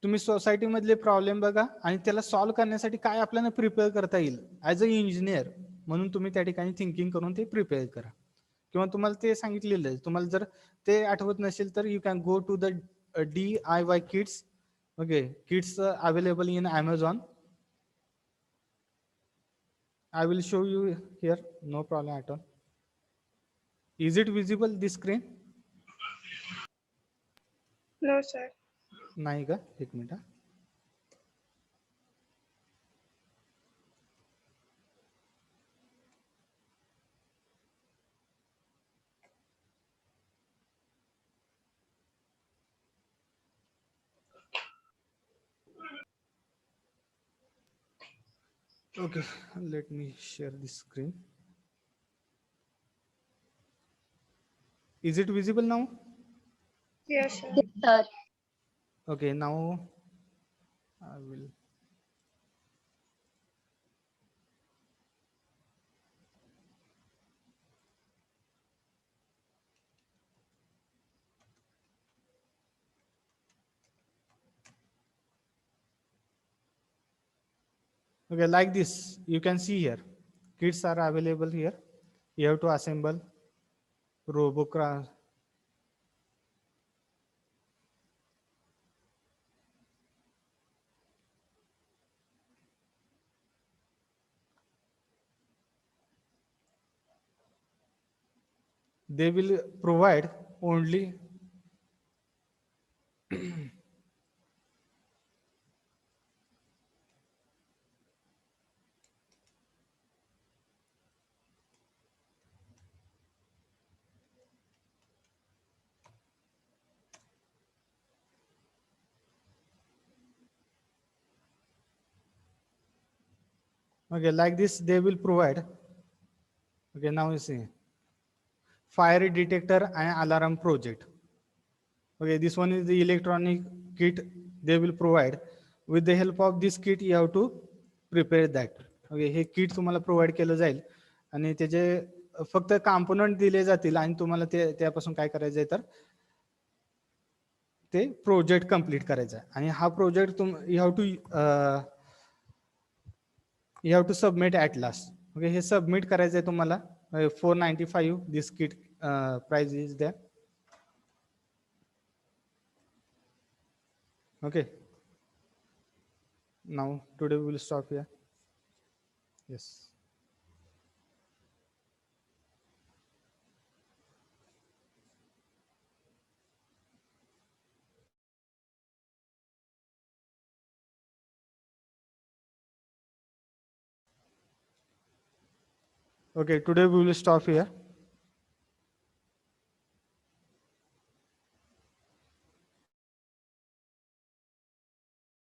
तुम्ही सोसायटी मधले प्रॉब्लेम बघा आणि त्याला सॉल्व्ह करण्यासाठी काय आपल्याला प्रिपेअर करता येईल ऍज अ इंजिनियर म्हणून तुम्ही त्या ठिकाणी थिंकिंग करून ते प्रिपेअर करा. किंवा तुम्हाला ते सांगितलेलं आहे, तुम्हाला जर ते आठवत नसेल तर you can go to the DIY kits. Okay, kits available in Amazon. I will show you here, no problem at all. Is it visible this screen? No, sir. नाही का? एक minute. Okay, let me share this screen. Is it visible now? Yes, sir. Okay, now I will. Okay, like this, you can see here, kits are available here. You have to assemble RoboCraft. They will provide only okay, like this they will provide. Okay, now you see fire detector and alarm project. Okay, this one is the electronic kit they will provide. With the help of this kit you have to prepare that. Okay, हे kit तुम्हाला provide केलं जाईल आणि त्याचे फक्त component दिले जातील आणि तुम्हाला ते त्यापासून काय करायचं आहे तर ते प्रोजेक्ट कंप्लीट करायचा आहे. आणि हा project you have to submit at last. Okay, हे सबमिट करायचं आहे तुम्हाला 495 this kit price is there. Okay, now today we will stop here. Yes. Okay, today we will stop here.